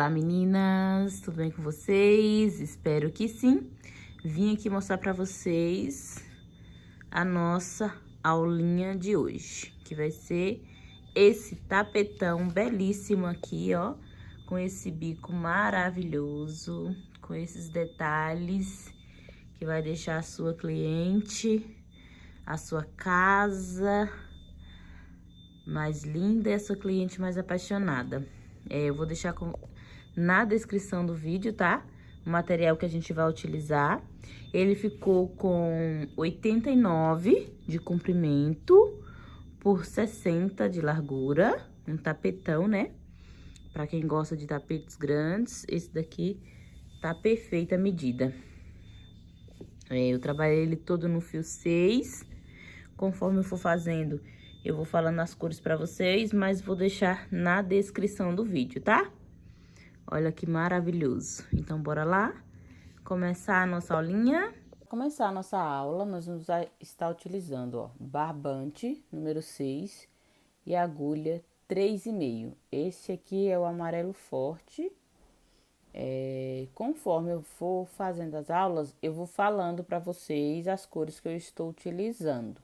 Olá, meninas, tudo bem com vocês? Espero que sim. Vim aqui mostrar pra vocês a nossa aulinha de hoje, que vai ser esse tapetão belíssimo aqui, ó, com esse bico maravilhoso, com esses detalhes, que vai deixar a sua cliente, a sua casa mais linda e a sua cliente mais apaixonada. Eu vou deixar na descrição do vídeo, tá? O material que a gente vai utilizar. Ele ficou com 89 de comprimento por 60 de largura. Um tapetão, né? Pra quem gosta de tapetes grandes, esse daqui tá perfeita a medida. Eu trabalhei ele todo no fio 6. Conforme eu for fazendo, eu vou falando as cores pra vocês, mas vou deixar na descrição do vídeo, tá? Olha que maravilhoso. Então, bora lá começar a nossa aulinha. Para começar a nossa aula, nós vamos estar utilizando, ó, barbante número 6 e agulha 3,5. Esse aqui é o amarelo forte. Conforme eu for fazendo as aulas, eu vou falando para vocês as cores que eu estou utilizando,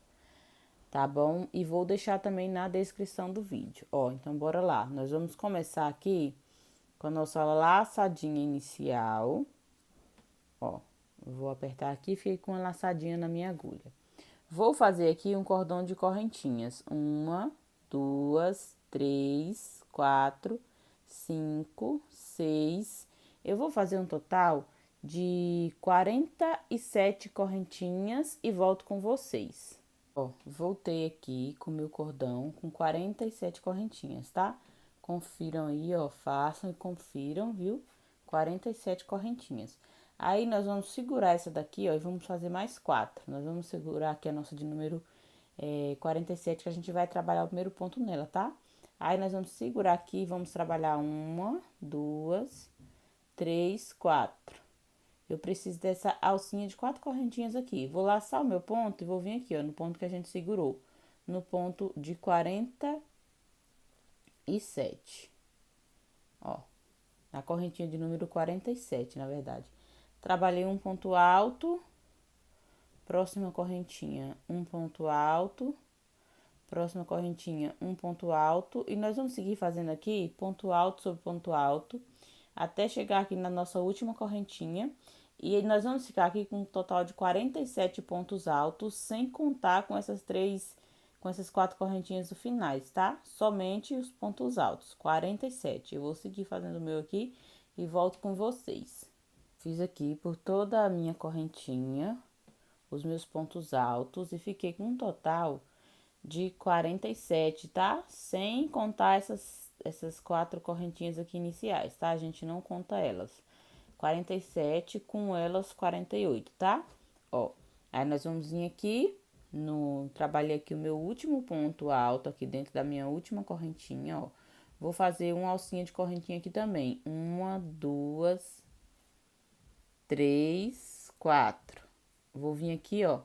tá bom? E vou deixar também na descrição do vídeo. Ó, então bora lá. Nós vamos começar aqui com a nossa laçadinha inicial. Ó, vou apertar aqui e fiquei com a laçadinha na minha agulha. Vou fazer aqui um cordão de correntinhas. 1, 2, 3, 4, 5, 6. Eu vou fazer um total de 47 correntinhas e volto com vocês. Ó, voltei aqui com o meu cordão com 47 correntinhas, tá? Confiram aí, ó, façam e confiram, viu? 47 correntinhas. Aí, nós vamos segurar essa daqui, ó, e vamos fazer mais 4. Nós vamos segurar aqui a nossa de número 47, que a gente vai trabalhar o primeiro ponto nela, tá? Aí, nós vamos segurar aqui e vamos trabalhar 1, 2, 3, 4. Eu preciso dessa alcinha de 4 correntinhas aqui. Vou laçar o meu ponto e vou vir aqui, ó, no ponto que a gente segurou. No ponto de 47. Ó, na correntinha de número 47, na verdade. Trabalhei um ponto alto, próxima correntinha, um ponto alto, próxima correntinha, um ponto alto. E nós vamos seguir fazendo aqui ponto alto sobre ponto alto, até chegar aqui na nossa última correntinha. E nós vamos ficar aqui com um total de 47 pontos altos, sem contar com essas 4 correntinhas do finais, tá? Somente os pontos altos, 47. Eu vou seguir fazendo o meu aqui e volto com vocês. Fiz aqui por toda a minha correntinha, os meus pontos altos, e fiquei com um total de 47, tá? Sem contar essas 4 correntinhas aqui iniciais, tá? A gente não conta elas. 47, com elas 48, tá? Ó, aí nós vamos vir aqui, trabalhei aqui o meu último ponto alto aqui dentro da minha última correntinha, ó. Vou fazer uma alcinha de correntinha aqui também. 1, 2, 3, 4. Vou vir aqui, ó,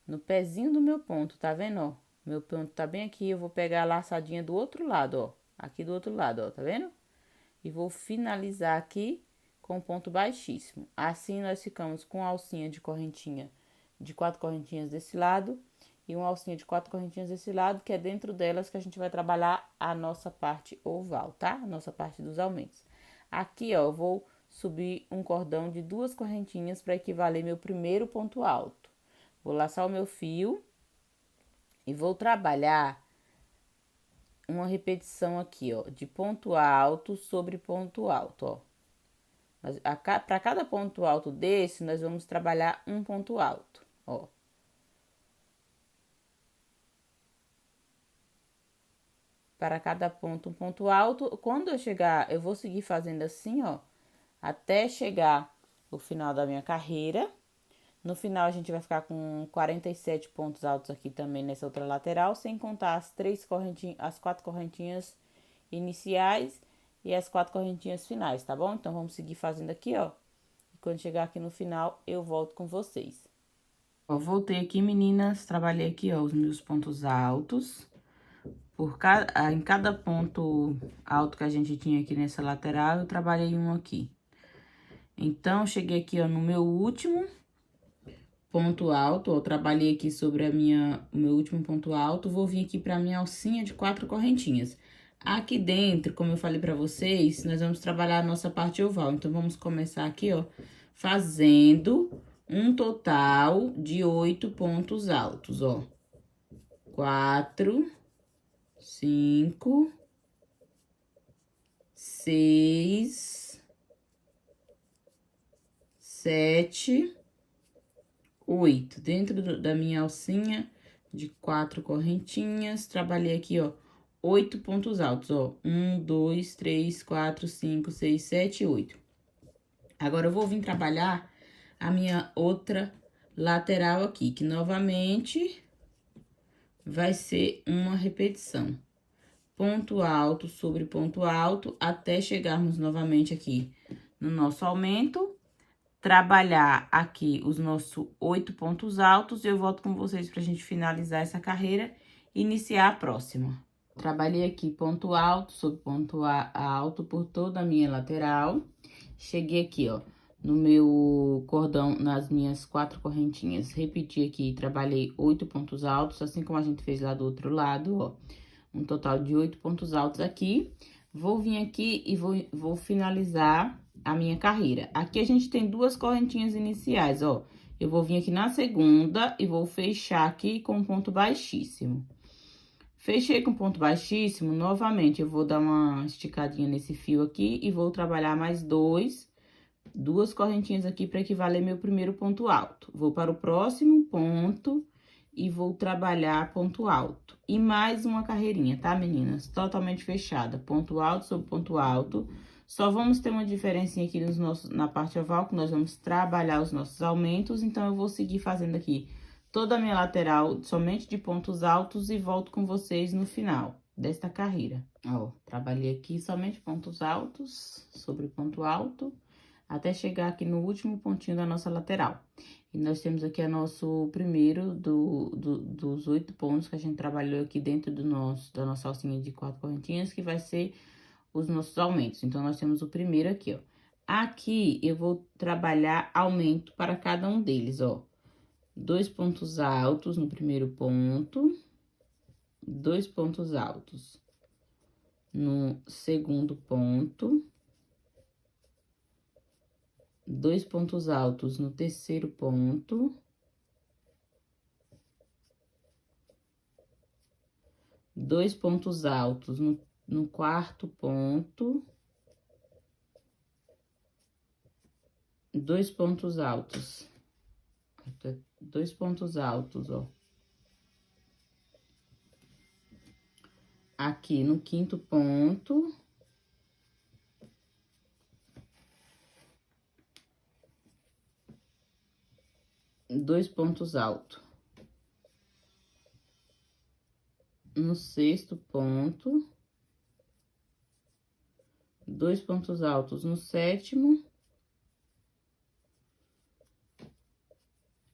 no pezinho do meu ponto, tá vendo, ó? Meu ponto tá bem aqui, eu vou pegar a laçadinha do outro lado, ó. Aqui do outro lado, ó, tá vendo? E vou finalizar aqui com ponto baixíssimo. Assim, nós ficamos com a alcinha de correntinha, de 4 correntinhas desse lado, e uma alcinha de 4 correntinhas desse lado, que é dentro delas que a gente vai trabalhar a nossa parte oval, tá? A nossa parte dos aumentos. Aqui, ó, eu vou subir um cordão de 2 correntinhas para equivaler meu primeiro ponto alto. Vou laçar o meu fio e vou trabalhar uma repetição aqui, ó, de ponto alto sobre ponto alto, ó. Para cada ponto alto desse, nós vamos trabalhar um ponto alto, ó. Para cada ponto, um ponto alto. Quando eu chegar, eu vou seguir fazendo assim, ó, até chegar o final da minha carreira. No final, a gente vai ficar com 47 pontos altos aqui também nessa outra lateral, sem contar as 4 correntinhas iniciais e as 4 correntinhas finais, tá bom? Então, vamos seguir fazendo aqui, ó. E quando chegar aqui no final, eu volto com vocês. Ó, voltei aqui, meninas, trabalhei aqui, ó, os meus pontos altos. Em cada ponto alto que a gente tinha aqui nessa lateral, eu trabalhei um aqui. Então, cheguei aqui, ó, no meu último ponto alto, ó, trabalhei aqui sobre o meu último ponto alto, vou vir aqui pra minha alcinha de 4 correntinhas. Aqui dentro, como eu falei pra vocês, nós vamos trabalhar a nossa parte oval. Então, vamos começar aqui, ó, fazendo um total de 8 pontos altos, ó. 4, 5, 6, 7, 8. Dentro da minha alcinha de 4 correntinhas, trabalhei aqui, ó, 8 pontos altos, ó. 1, 2, 3, 4, 5, 6, 7, 8. Agora, eu vou vir trabalhar a minha outra lateral aqui, que novamente vai ser uma repetição. Ponto alto sobre ponto alto, até chegarmos novamente aqui no nosso aumento. Trabalhar aqui os nossos 8 pontos altos e eu volto com vocês pra gente finalizar essa carreira e iniciar a próxima. Trabalhei aqui ponto alto sobre ponto alto por toda a minha lateral. Cheguei aqui, ó, no meu cordão, nas minhas 4 correntinhas. Repeti aqui, trabalhei 8 pontos altos, assim como a gente fez lá do outro lado, ó. Um total de 8 pontos altos aqui. Vou vir aqui e vou finalizar a minha carreira. Aqui a gente tem 2 correntinhas iniciais, ó. Eu vou vir aqui na segunda e vou fechar aqui com ponto baixíssimo. Fechei com ponto baixíssimo, novamente eu vou dar uma esticadinha nesse fio aqui e vou trabalhar mais 2 correntinhas aqui para equivaler meu primeiro ponto alto. Vou para o próximo ponto e vou trabalhar ponto alto. E mais uma carreirinha, tá, meninas? Totalmente fechada, ponto alto sobre ponto alto. Só vamos ter uma diferencinha aqui na parte oval, que nós vamos trabalhar os nossos aumentos. Então, eu vou seguir fazendo aqui toda a minha lateral somente de pontos altos e volto com vocês no final desta carreira. Ó, trabalhei aqui somente pontos altos sobre ponto alto, até chegar aqui no último pontinho da nossa lateral. E nós temos aqui o nosso primeiro dos 8 pontos que a gente trabalhou aqui dentro da nossa alcinha de 4 correntinhas, que vai ser os nossos aumentos. Então, nós temos o primeiro aqui, ó. Aqui, eu vou trabalhar aumento para cada um deles, ó. 2 pontos altos no primeiro ponto, 2 pontos altos no segundo ponto, 2 pontos altos no terceiro ponto, 2 pontos altos no quarto ponto, 2 pontos altos, 2 pontos altos, ó. Aqui no quinto ponto. Dois pontos altos. No sexto ponto. 2 pontos altos no sétimo.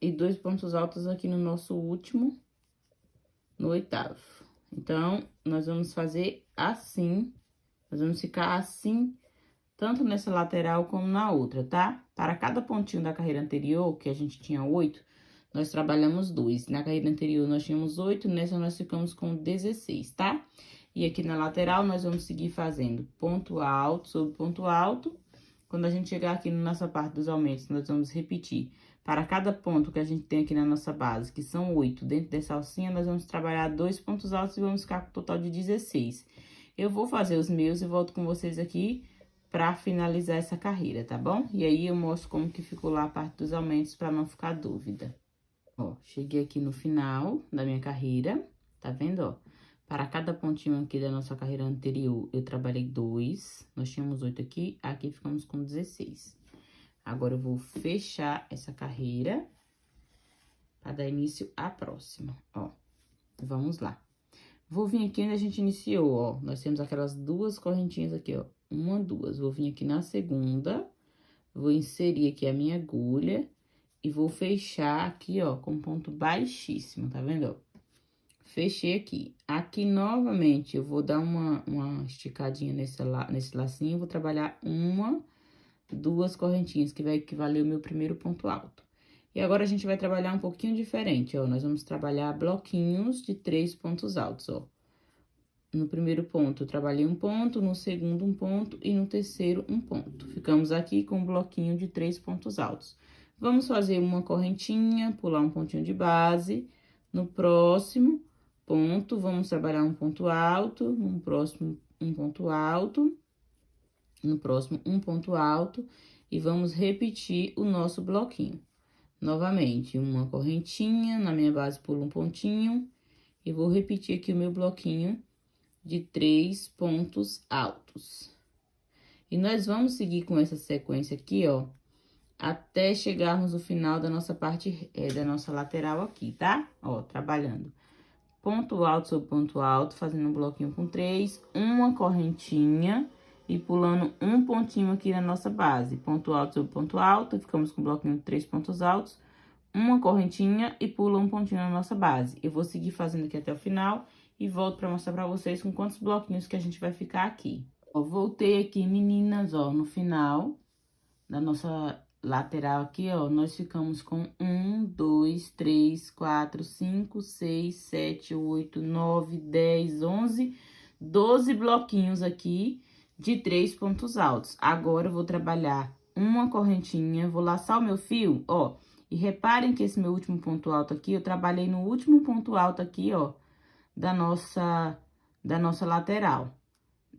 E 2 pontos altos aqui no nosso último, no oitavo. Então, nós vamos fazer assim, nós vamos ficar assim, tanto nessa lateral como na outra, tá? Para cada pontinho da carreira anterior, que a gente tinha 8, nós trabalhamos 2. Na carreira anterior, nós tínhamos 8, nessa nós ficamos com 16, tá? E aqui na lateral, nós vamos seguir fazendo ponto alto sobre ponto alto. Quando a gente chegar aqui na nossa parte dos aumentos, nós vamos repetir. Para cada ponto que a gente tem aqui na nossa base, que são 8, dentro dessa alcinha, nós vamos trabalhar 2 pontos altos e vamos ficar com um total de 16. Eu vou fazer os meus e volto com vocês aqui pra finalizar essa carreira, tá bom? E aí, eu mostro como que ficou lá a parte dos aumentos, pra não ficar dúvida. Ó, cheguei aqui no final da minha carreira, tá vendo, ó? Para cada pontinho aqui da nossa carreira anterior, eu trabalhei 2. Nós tínhamos 8 aqui, aqui ficamos com 16. Agora, eu vou fechar essa carreira para dar início à próxima, ó. Vamos lá. Vou vir aqui onde a gente iniciou, ó. Nós temos aquelas 2 correntinhas aqui, ó. 1, 2. Vou vir aqui na segunda, vou inserir aqui a minha agulha e vou fechar aqui, ó, com ponto baixíssimo, tá vendo, ó? Fechei aqui. Aqui, novamente, eu vou dar uma esticadinha nesse lacinho, vou trabalhar duas correntinhas, que vai equivaler o meu primeiro ponto alto. E agora, a gente vai trabalhar um pouquinho diferente, ó. Nós vamos trabalhar bloquinhos de 3 pontos altos, ó. No primeiro ponto, eu trabalhei um ponto, no segundo, um ponto, e no terceiro, um ponto. Ficamos aqui com um bloquinho de 3 pontos altos. Vamos fazer uma correntinha, pular um pontinho de base. No próximo ponto, vamos trabalhar um ponto alto, no próximo, um ponto alto, no próximo, um ponto alto, e vamos repetir o nosso bloquinho. Novamente, uma correntinha, na minha base, pulo um pontinho, e vou repetir aqui o meu bloquinho de 3 pontos altos. E nós vamos seguir com essa sequência aqui, ó, até chegarmos no final da nossa parte, da nossa lateral aqui, tá? Ó, trabalhando ponto alto sobre ponto alto, fazendo um bloquinho com 3, uma correntinha e pulando um pontinho aqui na nossa base. Ponto alto sobre ponto alto, ficamos com um bloquinho de 3 pontos altos, uma correntinha e pula um pontinho na nossa base. Eu vou seguir fazendo aqui até o final e volto pra mostrar pra vocês com quantos bloquinhos que a gente vai ficar aqui. Ó, voltei aqui, meninas, ó, no final da nossa lateral aqui, ó, nós ficamos com 1, 2, 3, 4, 5, 6, 7, 8, 9, 10, 11, 12 bloquinhos aqui de 3 pontos altos. Agora, eu vou trabalhar uma correntinha, vou laçar o meu fio, ó, e reparem que esse meu último ponto alto aqui, eu trabalhei no último ponto alto aqui, ó, da nossa lateral.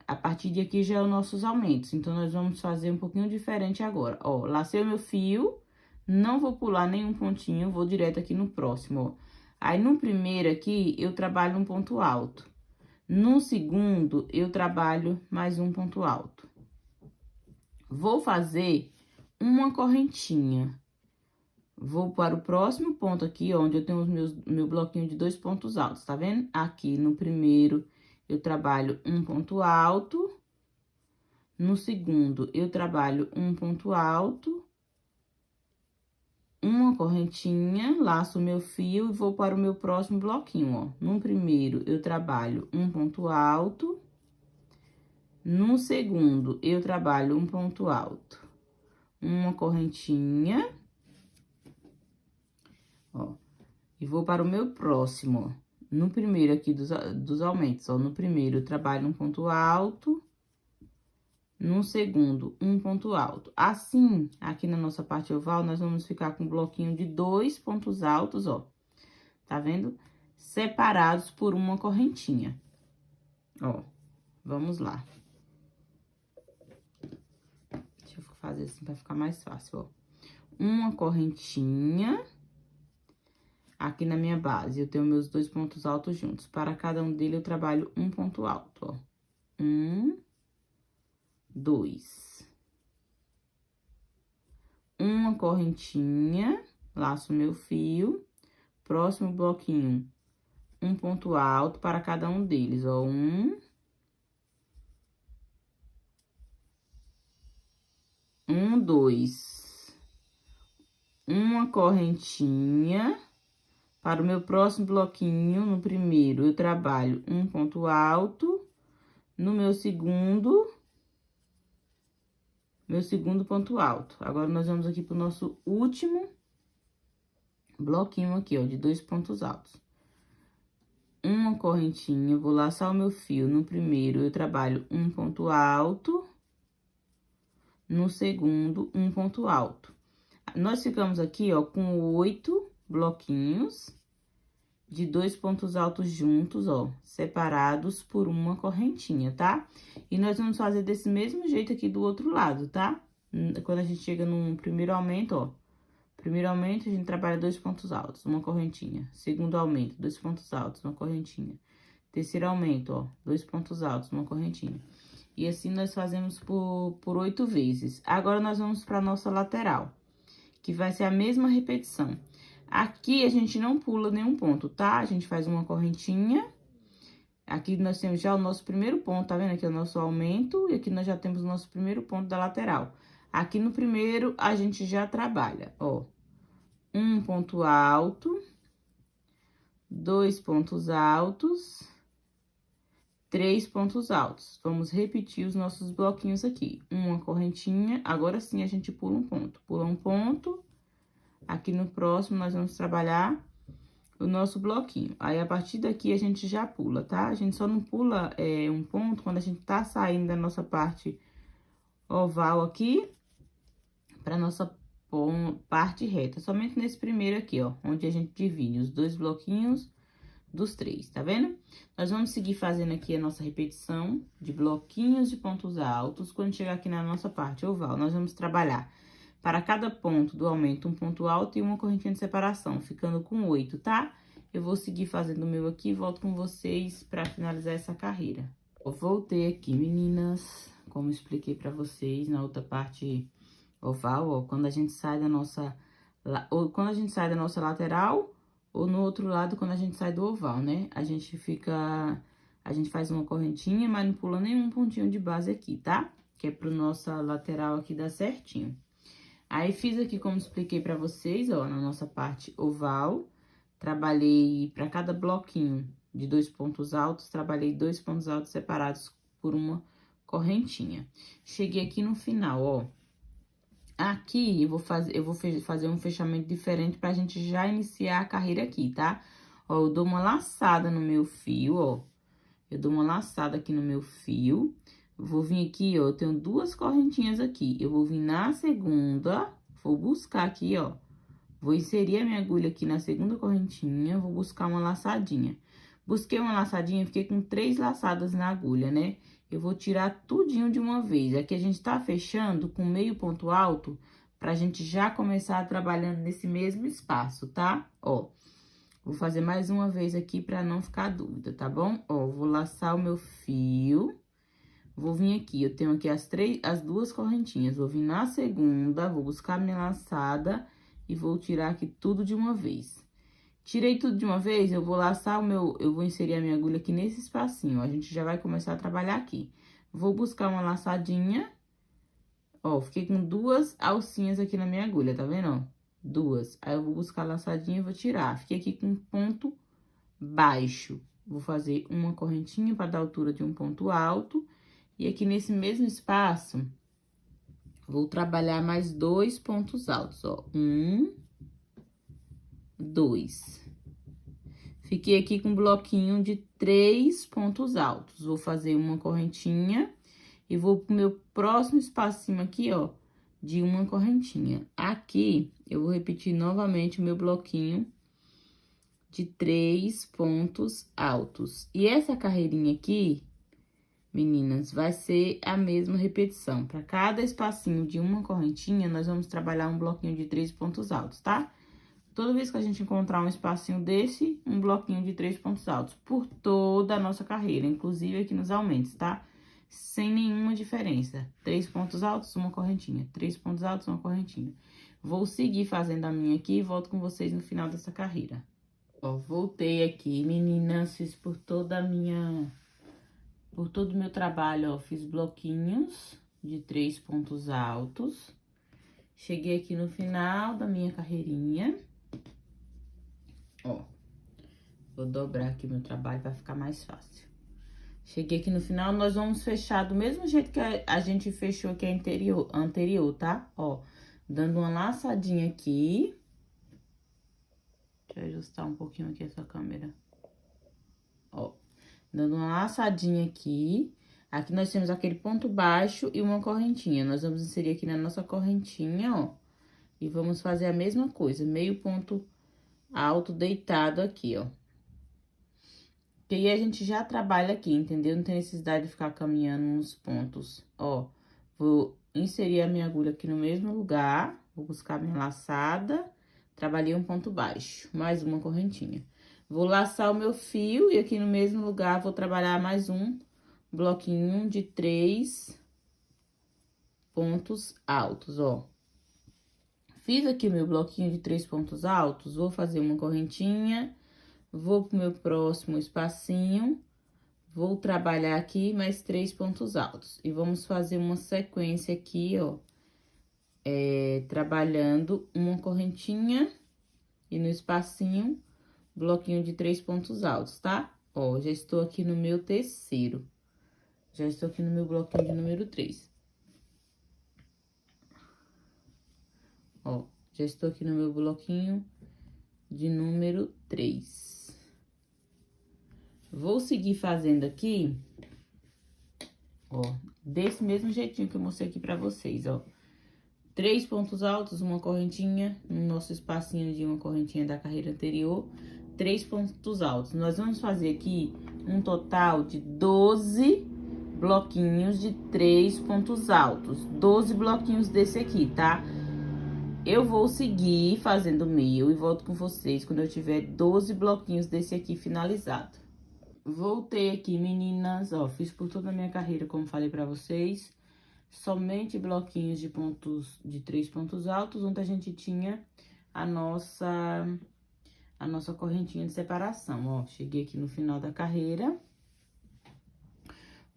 A partir de aqui já é os nossos aumentos, então, nós vamos fazer um pouquinho diferente agora. Ó, lacei o meu fio, não vou pular nenhum pontinho, vou direto aqui no próximo, ó. Aí, no primeiro aqui, eu trabalho um ponto alto. No segundo, eu trabalho mais um ponto alto. Vou fazer uma correntinha. Vou para o próximo ponto aqui, ó, onde eu tenho meu bloquinho de 2 pontos altos, tá vendo? Aqui no primeiro, eu trabalho um ponto alto. No segundo, eu trabalho um ponto alto. Uma correntinha, laço o meu fio e vou para o meu próximo bloquinho, ó. No primeiro, eu trabalho um ponto alto. No segundo, eu trabalho um ponto alto. Uma correntinha. Ó, e vou para o meu próximo, ó. No primeiro aqui dos aumentos, ó, no primeiro eu trabalho um ponto alto, no segundo, um ponto alto. Assim, aqui na nossa parte oval, nós vamos ficar com um bloquinho de 2 pontos altos, ó, tá vendo? Separados por uma correntinha. Ó, vamos lá. Deixa eu fazer assim pra ficar mais fácil, ó. Uma correntinha. Aqui na minha base, eu tenho meus 2 pontos altos juntos. Para cada um deles, eu trabalho um ponto alto, ó. 1, 2. Uma correntinha, laço meu fio. Próximo bloquinho, um ponto alto para cada um deles, ó. 1. 1, 2. Uma correntinha. Para o meu próximo bloquinho, no primeiro, eu trabalho um ponto alto. No meu segundo ponto alto. Agora, nós vamos aqui pro nosso último bloquinho aqui, ó, de 2 pontos altos. Uma correntinha, vou laçar o meu fio. No primeiro, eu trabalho um ponto alto. No segundo, um ponto alto. Nós ficamos aqui, ó, com 8 bloquinhos de 2 pontos altos juntos, ó, separados por uma correntinha, tá? E nós vamos fazer desse mesmo jeito aqui do outro lado, tá? Quando a gente chega no primeiro aumento, ó, primeiro aumento, a gente trabalha 2 pontos altos, uma correntinha. Segundo aumento, 2 pontos altos, uma correntinha. Terceiro aumento, ó, 2 pontos altos, uma correntinha. E assim, nós fazemos por 8 vezes. Agora, nós vamos pra nossa lateral, que vai ser a mesma repetição. Aqui, a gente não pula nenhum ponto, tá? A gente faz uma correntinha. Aqui, nós temos já o nosso primeiro ponto, tá vendo? Aqui é o nosso aumento, e aqui nós já temos o nosso primeiro ponto da lateral. Aqui no primeiro, a gente já trabalha, ó. Um ponto alto. 2 pontos altos, 3 pontos altos. Vamos repetir os nossos bloquinhos aqui. Uma correntinha, agora sim a gente pula um ponto. Pula um ponto, aqui no próximo nós vamos trabalhar o nosso bloquinho. Aí, a partir daqui, a gente já pula, tá? A gente só não pula um ponto quando a gente tá saindo da nossa parte oval aqui pra nossa parte reta. Somente nesse primeiro aqui, ó, onde a gente divide os 2 bloquinhos dos 3, tá vendo? Nós vamos seguir fazendo aqui a nossa repetição de bloquinhos de pontos altos. Quando chegar aqui na nossa parte oval, nós vamos trabalhar para cada ponto do aumento um ponto alto e uma correntinha de separação, ficando com 8, tá? Eu vou seguir fazendo o meu aqui e volto com vocês para finalizar essa carreira. Eu voltei aqui, meninas, como expliquei para vocês na outra parte oval, ó, quando a gente sai da nossa lateral, ou no outro lado, quando a gente sai do oval, né? A gente faz uma correntinha, mas não pula nenhum pontinho de base aqui, tá? Que é pro nossa lateral aqui dar certinho. Aí, fiz aqui, como expliquei pra vocês, ó, na nossa parte oval. Trabalhei pra cada bloquinho de 2 pontos altos, trabalhei 2 pontos altos separados por uma correntinha. Cheguei aqui no final, ó. Aqui, eu vou fazer um fechamento diferente pra gente já iniciar a carreira aqui, tá? Ó, eu dou uma laçada no meu fio, ó. Eu dou uma laçada aqui no meu fio. Vou vir aqui, ó, eu tenho 2 correntinhas aqui. Eu vou vir na segunda, vou buscar aqui, ó. Vou inserir a minha agulha aqui na segunda correntinha, vou buscar uma laçadinha. Busquei uma laçadinha, fiquei com 3 laçadas na agulha, né? Eu vou tirar tudinho de uma vez. Aqui a gente tá fechando com meio ponto alto, pra gente já começar trabalhando nesse mesmo espaço, tá? Ó, vou fazer mais uma vez aqui pra não ficar dúvida, tá bom? Ó, vou laçar o meu fio, vou vir aqui, eu tenho aqui as 2 correntinhas, vou vir na segunda, vou buscar minha laçada e vou tirar aqui tudo de uma vez. Tirei tudo de uma vez, eu vou laçar eu vou inserir a minha agulha aqui nesse espacinho, ó, a gente já vai começar a trabalhar aqui. Vou buscar uma laçadinha, ó, fiquei com 2 alcinhas aqui na minha agulha, tá vendo, ó? 2. Aí, eu vou buscar a laçadinha e vou tirar. Fiquei aqui com um ponto baixo. Vou fazer uma correntinha para dar altura de um ponto alto. E aqui nesse mesmo espaço, vou trabalhar mais 2 pontos altos, ó. 1, 2. Fiquei aqui com um bloquinho de 3 pontos altos. Vou fazer uma correntinha e vou pro meu próximo espacinho aqui, ó, de uma correntinha. Aqui, eu vou repetir novamente o meu bloquinho de 3 pontos altos. E essa carreirinha aqui, meninas, vai ser a mesma repetição. Para cada espacinho de uma correntinha, nós vamos trabalhar um bloquinho de 3 pontos altos, tá? Toda vez que a gente encontrar um espacinho desse, um bloquinho de 3 pontos altos. Por toda a nossa carreira, inclusive aqui nos aumentos, tá? Sem nenhuma diferença. 3 pontos altos, uma correntinha. 3 pontos altos, uma correntinha. Vou seguir fazendo a minha aqui e volto com vocês no final dessa carreira. Ó, voltei aqui, meninas, fiz por todo o meu trabalho, ó, fiz bloquinhos de 3 pontos altos. Cheguei aqui no final da minha carreirinha. Ó, vou dobrar aqui meu trabalho pra ficar mais fácil. Cheguei aqui no final, nós vamos fechar do mesmo jeito que a gente fechou aqui anterior, tá? Ó, dando uma laçadinha aqui. Deixa eu ajustar um pouquinho aqui essa câmera. Ó, dando uma laçadinha aqui. Aqui nós temos aquele ponto baixo e uma correntinha. Nós vamos inserir aqui na nossa correntinha, ó. E vamos fazer a mesma coisa, meio ponto alto deitado aqui, ó. Que aí a gente já trabalha aqui, entendeu? Não tem necessidade de ficar caminhando nos pontos. Ó, vou inserir a minha agulha aqui no mesmo lugar, vou buscar minha laçada, trabalhei um ponto baixo, mais uma correntinha. Vou laçar o meu fio e aqui no mesmo lugar vou trabalhar mais um bloquinho de 3 pontos altos, ó. Fiz aqui o meu bloquinho de 3 pontos altos, vou fazer uma correntinha, vou pro meu próximo espacinho, vou trabalhar aqui mais 3 pontos altos. E vamos fazer uma sequência aqui, ó, trabalhando uma correntinha e no espacinho, bloquinho de 3 pontos altos, tá? Ó, já estou aqui no meu terceiro. Já estou aqui no meu bloquinho de número 3. Ó, já estou aqui no meu bloquinho de número 3. Vou seguir fazendo aqui, ó, desse mesmo jeitinho que eu mostrei aqui pra vocês, ó. 3 pontos altos, uma correntinha, no nosso espacinho de uma correntinha da carreira anterior, 3 pontos altos. Nós vamos fazer aqui um total de 12 bloquinhos de 3 pontos altos. 12 bloquinhos desse aqui, tá? Eu vou seguir fazendo o meu e volto com vocês quando eu tiver 12 bloquinhos desse aqui finalizado. Voltei aqui, meninas, ó, fiz por toda a minha carreira, como falei pra vocês. Somente bloquinhos de pontos, de 3 pontos altos, onde a gente tinha a nossa correntinha de separação, ó. Cheguei aqui no final da carreira.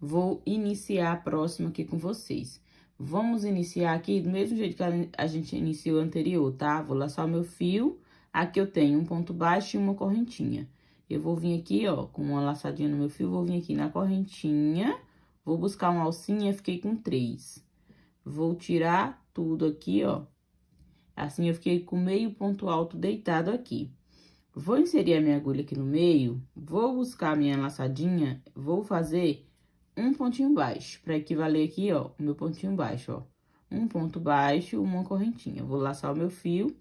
Vou iniciar a próxima aqui com vocês. Vamos iniciar aqui do mesmo jeito que a gente iniciou o anterior, tá? Vou laçar o meu fio. Aqui eu tenho um ponto baixo e uma correntinha. Eu vou vir aqui, ó, com uma laçadinha no meu fio, vou vir aqui na correntinha, vou buscar uma alcinha, fiquei com 3. Vou tirar tudo aqui, ó. Assim, eu fiquei com meio ponto alto deitado aqui. Vou inserir a minha agulha aqui no meio, vou buscar a minha laçadinha, vou fazer um pontinho baixo, para equivaler aqui, ó, o meu pontinho baixo, ó. Um ponto baixo, uma correntinha. Vou laçar o meu fio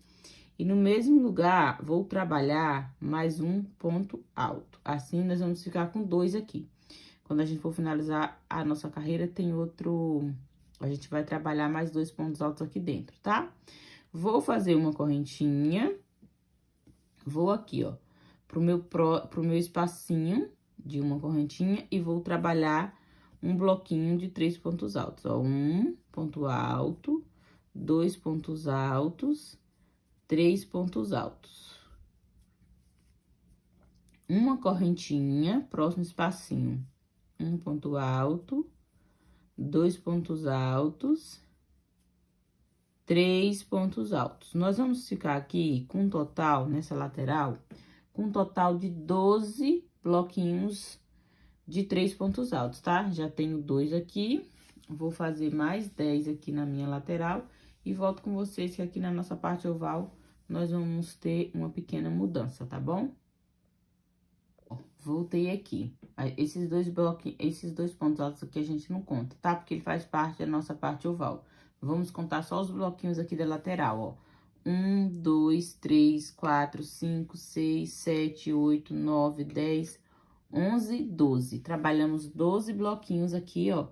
e no mesmo lugar vou trabalhar mais um ponto alto. Assim, nós vamos ficar com 2 aqui. Quando a gente for finalizar a nossa carreira, tem outro... A gente vai trabalhar mais 2 pontos altos aqui dentro, tá? Vou fazer uma correntinha. Vou aqui, ó, pro meu espacinho de uma correntinha e vou trabalhar um bloquinho de 3 pontos altos, ó. 1 ponto alto, 2 pontos altos, 3 pontos altos. Uma correntinha, próximo espacinho. 1 ponto alto, 2 pontos altos, 3 pontos altos. Nós vamos ficar aqui com um total, nessa lateral, com um total de 12 bloquinhos de 3 pontos altos, tá? Já tenho 2 aqui, vou fazer mais 10 aqui na minha lateral e volto com vocês que aqui na nossa parte oval nós vamos ter uma pequena mudança, tá bom? Ó, voltei aqui. Esses 2 bloquinhos, esses 2 pontos altos aqui a gente não conta, tá? Porque ele faz parte da nossa parte oval. Vamos contar só os bloquinhos aqui da lateral, ó. 1, 2, 3, 4, 5, 6, 7, 8, 9, 10, 11, 12. Trabalhamos 12 bloquinhos aqui, ó,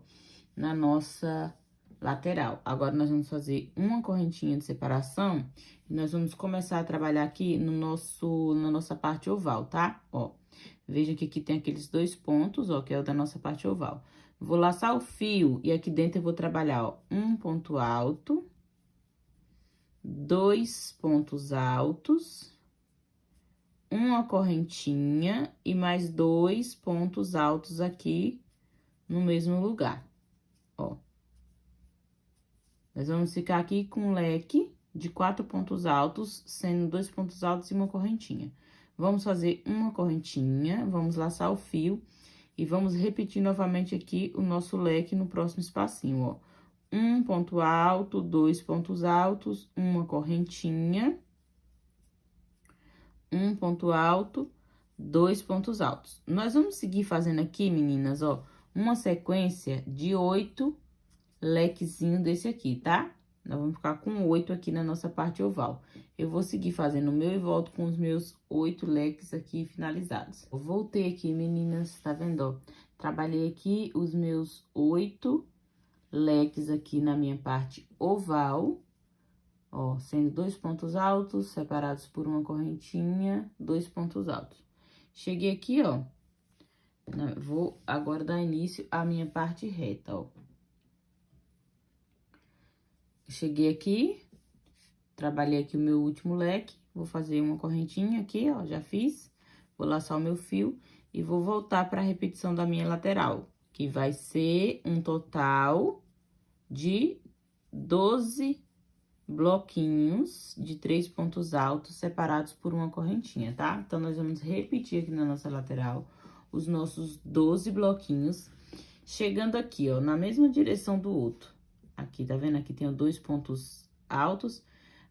na nossa lateral. Agora, nós vamos fazer uma correntinha de separação e nós vamos começar a trabalhar aqui na nossa parte oval, tá? Ó, veja que aqui tem aqueles 2 pontos, ó, que é o da nossa parte oval. Vou laçar o fio e aqui dentro eu vou trabalhar, ó, um ponto alto, 2 pontos altos, uma correntinha e mais 2 pontos altos aqui no mesmo lugar, ó. Nós vamos ficar aqui com um leque de 4 pontos altos, sendo 2 pontos altos e uma correntinha. Vamos fazer uma correntinha, vamos laçar o fio e vamos repetir novamente aqui o nosso leque no próximo espacinho, ó. Um ponto alto, 2 pontos altos, uma correntinha, um ponto alto, 2 pontos altos. Nós vamos seguir fazendo aqui, meninas, ó, uma sequência de 8 lequezinho desse aqui, tá? Nós vamos ficar com 8 aqui na nossa parte oval. Eu vou seguir fazendo o meu e volto com os meus 8 leques aqui finalizados. Eu voltei aqui, meninas, tá vendo, ó? Trabalhei aqui os meus 8 leques aqui na minha parte oval, ó, sendo 2 pontos altos, separados por uma correntinha, 2 pontos altos. Cheguei aqui, ó, vou agora dar início à minha parte reta, ó. Cheguei aqui, trabalhei aqui o meu último leque, vou fazer uma correntinha aqui, ó, já fiz. Vou laçar o meu fio e vou voltar para a repetição da minha lateral, que vai ser um total de 12 bloquinhos de 3 pontos altos separados por uma correntinha, tá? Então, nós vamos repetir aqui na nossa lateral os nossos 12 bloquinhos, chegando aqui, ó, na mesma direção do outro. Aqui, tá vendo? Aqui tem 2 pontos altos.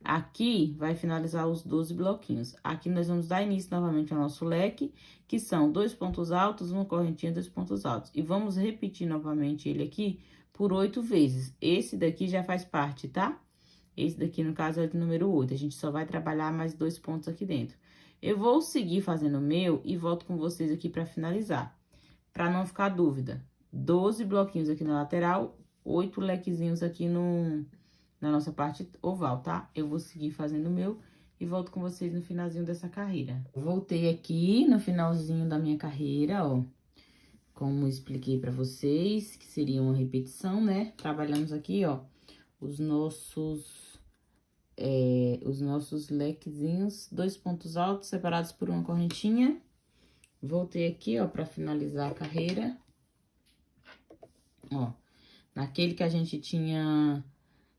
Aqui vai finalizar os 12 bloquinhos. Aqui nós vamos dar início novamente ao nosso leque, que são 2 pontos altos, uma correntinha, 2 pontos altos. E vamos repetir novamente ele aqui por 8 vezes. Esse daqui já faz parte, tá? Esse daqui, no caso, é o número 8. A gente só vai trabalhar mais 2 pontos aqui dentro. Eu vou seguir fazendo o meu e volto com vocês aqui pra finalizar. Pra não ficar dúvida. 12 bloquinhos aqui na lateral, 8 lequezinhos aqui na nossa parte oval, tá? Eu vou seguir fazendo o meu e volto com vocês no finalzinho dessa carreira. Voltei aqui no finalzinho da minha carreira, ó. Como expliquei pra vocês, que seria uma repetição, né? Trabalhamos aqui, ó, os nossos lequezinhos, 2 pontos altos separados por uma correntinha. Voltei aqui, ó, pra finalizar a carreira. Ó, naquele que a gente tinha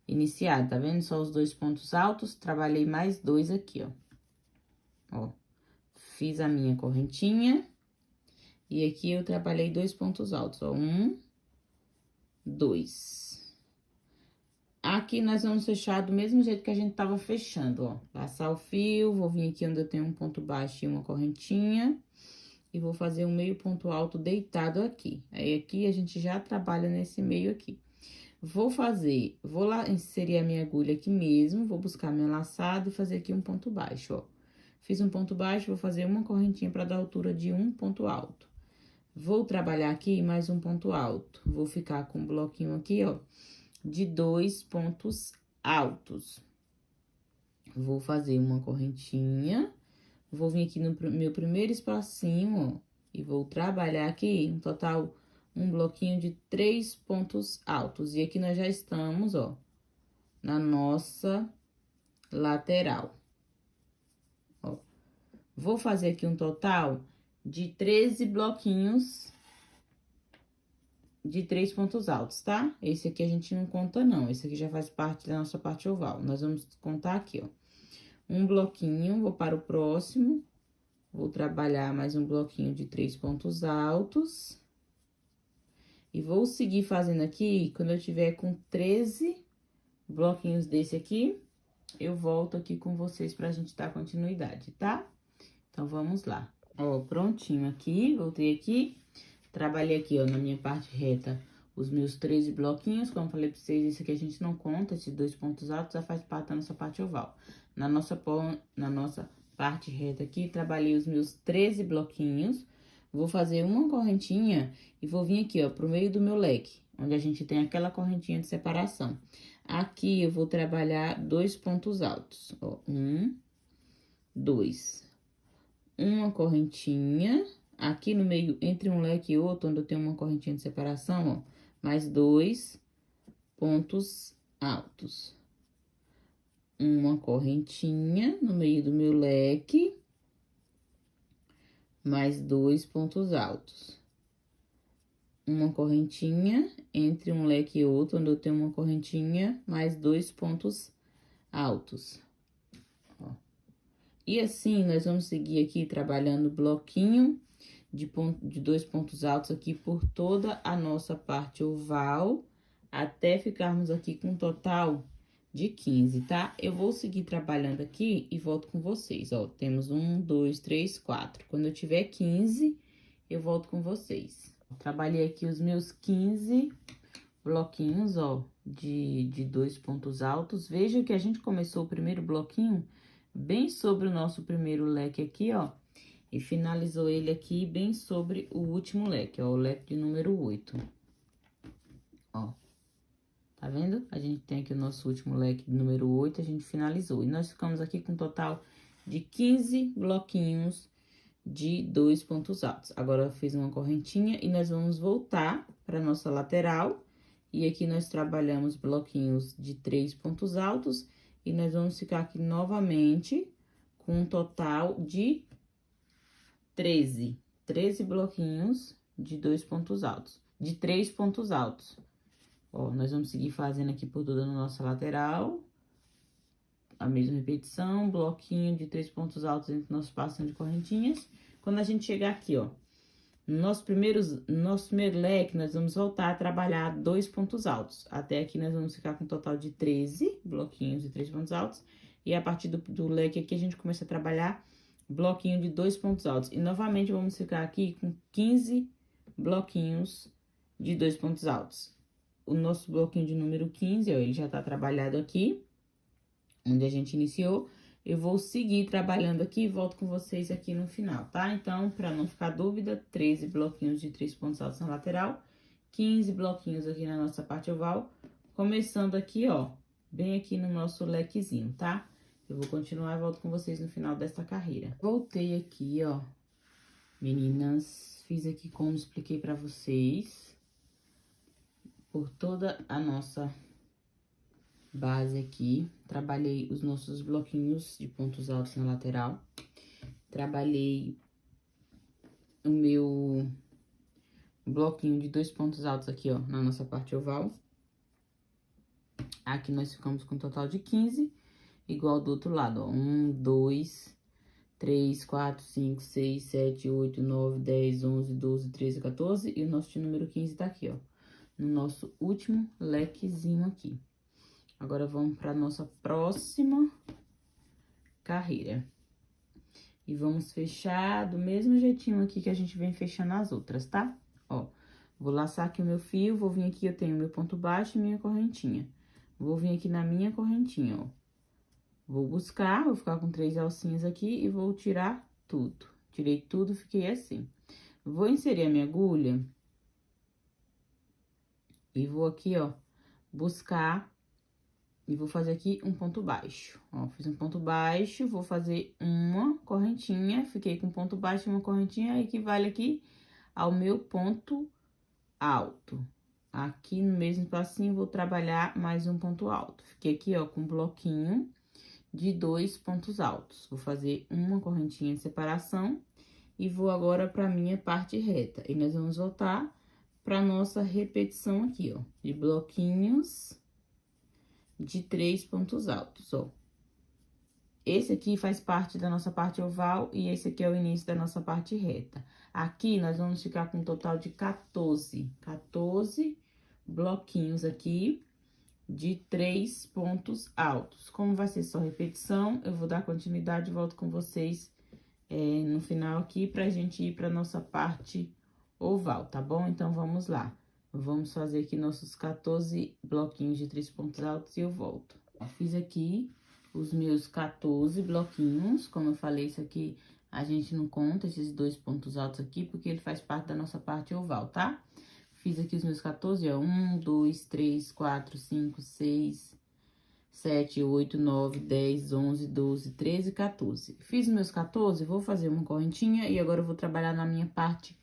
iniciado, tá vendo? Só os 2 pontos altos, trabalhei mais 2 aqui, ó. Ó, fiz a minha correntinha. E aqui eu trabalhei 2 pontos altos, ó. 1, 2. Aqui nós vamos fechar do mesmo jeito que a gente tava fechando, ó. Passar o fio, vou vir aqui onde eu tenho um ponto baixo e uma correntinha. E vou fazer um meio ponto alto deitado aqui. Aí, aqui a gente já trabalha nesse meio aqui. Vou lá inserir a minha agulha aqui mesmo, vou buscar minha laçada e fazer aqui um ponto baixo, ó. Fiz um ponto baixo, vou fazer uma correntinha para dar altura de um ponto alto. Vou trabalhar aqui mais um ponto alto. Vou ficar com um bloquinho aqui, ó, de 2 pontos altos. Vou fazer uma correntinha, vou vir aqui no meu primeiro espacinho, ó, e vou trabalhar aqui, no total, um bloquinho de 3 pontos altos. E aqui nós já estamos, ó, na nossa lateral. Ó, vou fazer aqui um total de 13 bloquinhos de 3 pontos altos, tá? Esse aqui a gente não conta, não. Esse aqui já faz parte da nossa parte oval. Nós vamos contar aqui, ó. Um bloquinho, vou para o próximo. Vou trabalhar mais um bloquinho de 3 pontos altos. E vou seguir fazendo aqui, quando eu tiver com 13 bloquinhos desse aqui, eu volto aqui com vocês pra gente dar continuidade, tá? Então, vamos lá. Ó, prontinho aqui, voltei aqui, trabalhei aqui, ó, na minha parte reta, os meus 13 bloquinhos, como falei pra vocês, esse aqui a gente não conta, esses 2 pontos altos já faz parte da nossa parte oval. Na nossa parte reta aqui, trabalhei os meus 13 bloquinhos, vou fazer uma correntinha e vou vir aqui, ó, pro meio do meu leque, onde a gente tem aquela correntinha de separação. Aqui, eu vou trabalhar 2 pontos altos, ó, 1, 2. Uma correntinha, aqui no meio, entre um leque e outro, onde eu tenho uma correntinha de separação, ó, mais 2 pontos altos. Uma correntinha no meio do meu leque, mais 2 pontos altos. Uma correntinha entre um leque e outro, onde eu tenho uma correntinha, mais 2 pontos altos. Ó. E assim, nós vamos seguir aqui trabalhando bloquinho de 2 pontos altos aqui por toda a nossa parte oval, até ficarmos aqui com um total de 15, tá? Eu vou seguir trabalhando aqui e volto com vocês, ó. Temos 1, 2, 3, 4. Quando eu tiver 15, eu volto com vocês. Trabalhei aqui os meus 15 bloquinhos, ó, de 2 pontos altos. Veja que a gente começou o primeiro bloquinho bem sobre o nosso primeiro leque aqui, ó. E finalizou ele aqui bem sobre o último leque, ó, o leque de número 8. Ó. Tá vendo? A gente tem aqui o nosso último leque número 8, a gente finalizou. E nós ficamos aqui com um total de 15 bloquinhos de 2 pontos altos. Agora, eu fiz uma correntinha e nós vamos voltar para nossa lateral. E aqui nós trabalhamos bloquinhos de 3 pontos altos. E nós vamos ficar aqui novamente com um total de 13 bloquinhos de 2 pontos altos. De 3 pontos altos. Ó, nós vamos seguir fazendo aqui por toda a nossa lateral. a mesma repetição, bloquinho de 3 pontos altos entre nosso passo de correntinhas. Quando a gente chegar aqui, ó, no nosso primeiro leque, nós vamos voltar a trabalhar 2 pontos altos. Até aqui, nós vamos ficar com um total de 13 bloquinhos de 3 pontos altos. E a partir do leque aqui, a gente começa a trabalhar bloquinho de 2 pontos altos. E, novamente, vamos ficar aqui com 15 bloquinhos de 2 pontos altos. O nosso bloquinho de número 15, ó, ele já tá trabalhado aqui, onde a gente iniciou. Eu vou seguir trabalhando aqui e volto com vocês aqui no final, tá? Então, pra não ficar dúvida, 13 bloquinhos de 3 pontos altos na lateral, 15 bloquinhos aqui na nossa parte oval, começando aqui, ó, bem aqui no nosso lequezinho, tá? Eu vou continuar e volto com vocês no final desta carreira. Voltei aqui, ó, meninas, fiz aqui como expliquei pra vocês, por toda a nossa base aqui, trabalhei os nossos bloquinhos de pontos altos na lateral, trabalhei o meu bloquinho de 2 pontos altos aqui, ó, na nossa parte oval. Aqui nós ficamos com um total de 15, igual do outro lado, ó, 1, 2, 3, 4, 5, 6, 7, 8, 9, 10, 11, 12, 13, 14, e o nosso de número 15 tá aqui, ó, no nosso último lequezinho aqui. Agora, vamos para nossa próxima carreira. E vamos fechar do mesmo jeitinho aqui que a gente vem fechando as outras, tá? Ó, vou laçar aqui o meu fio, vou vir aqui, eu tenho meu ponto baixo e minha correntinha. Vou vir aqui na minha correntinha, ó. Vou buscar, vou ficar com 3 alcinhas aqui e vou tirar tudo. Tirei tudo, fiquei assim. Vou inserir a minha agulha e vou aqui, ó, buscar... E vou fazer aqui um ponto baixo, ó, fiz um ponto baixo, vou fazer uma correntinha, fiquei com ponto baixo e uma correntinha, equivale aqui ao meu ponto alto. Aqui no mesmo espacinho, vou trabalhar mais um ponto alto. Fiquei aqui, ó, com um bloquinho de 2 pontos altos. Vou fazer uma correntinha de separação e vou agora pra minha parte reta. E nós vamos voltar pra nossa repetição aqui, ó, de bloquinhos de 3 pontos altos, ó. Esse aqui faz parte da nossa parte oval e esse aqui é o início da nossa parte reta. Aqui, nós vamos ficar com um total de 14 bloquinhos aqui de 3 pontos altos. Como vai ser só repetição, eu vou dar continuidade e volto com vocês no final aqui pra gente ir pra nossa parte oval, tá bom? Então, vamos lá. Vamos fazer aqui nossos 14 bloquinhos de 3 pontos altos e eu volto. Eu fiz aqui os meus 14 bloquinhos, como eu falei, isso aqui a gente não conta esses 2 pontos altos aqui, porque ele faz parte da nossa parte oval, tá? Fiz aqui os meus 14, ó, 1, 2, 3, 4, 5, 6, 7, 8, 9, 10, 11, 12, 13, 14. Fiz os meus 14, vou fazer uma correntinha e agora eu vou trabalhar na minha parte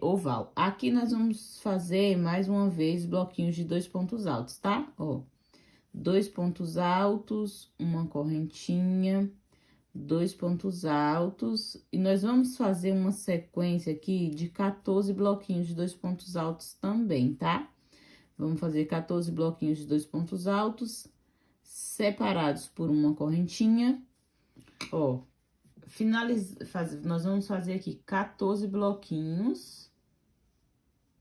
oval. Aqui nós vamos fazer mais uma vez bloquinhos de 2 pontos altos, tá? Ó, 2 pontos altos, uma correntinha, 2 pontos altos, e nós vamos fazer uma sequência aqui de 14 bloquinhos de 2 pontos altos também, tá? Vamos fazer 14 bloquinhos de 2 pontos altos, separados por uma correntinha, ó. Nós vamos fazer aqui 14 bloquinhos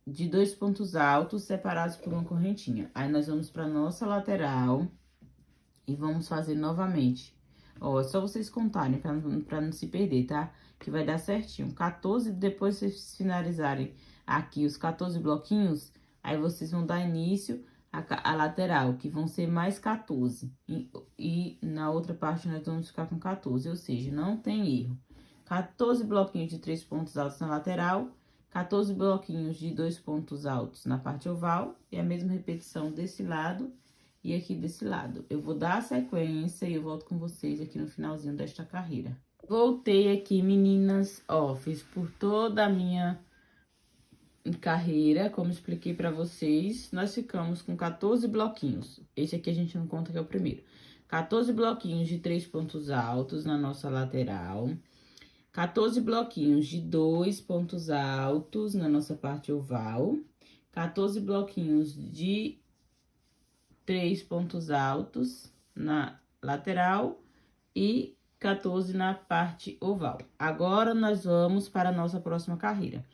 de 2 pontos altos separados por uma correntinha. Aí, nós vamos pra nossa lateral e vamos fazer novamente. Ó, é só vocês contarem pra não se perder, tá? Que vai dar certinho. 14, depois vocês finalizarem aqui os 14 bloquinhos, aí vocês vão dar início a lateral, que vão ser mais 14. E na outra parte, nós vamos ficar com 14, ou seja, não tem erro. 14 bloquinhos de 3 pontos altos na lateral, 14 bloquinhos de 2 pontos altos na parte oval, e a mesma repetição desse lado e aqui desse lado. Eu vou dar a sequência e eu volto com vocês aqui no finalzinho desta carreira. Voltei aqui, meninas, ó, fiz por toda a minha carreira, como expliquei pra vocês, nós ficamos com 14 bloquinhos. Esse aqui a gente não conta, que é o primeiro. 14 bloquinhos de 3 pontos altos na nossa lateral. 14 bloquinhos de 2 pontos altos na nossa parte oval. 14 bloquinhos de 3 pontos altos lateral e 14 na parte oval. Agora, nós vamos para a nossa próxima carreira.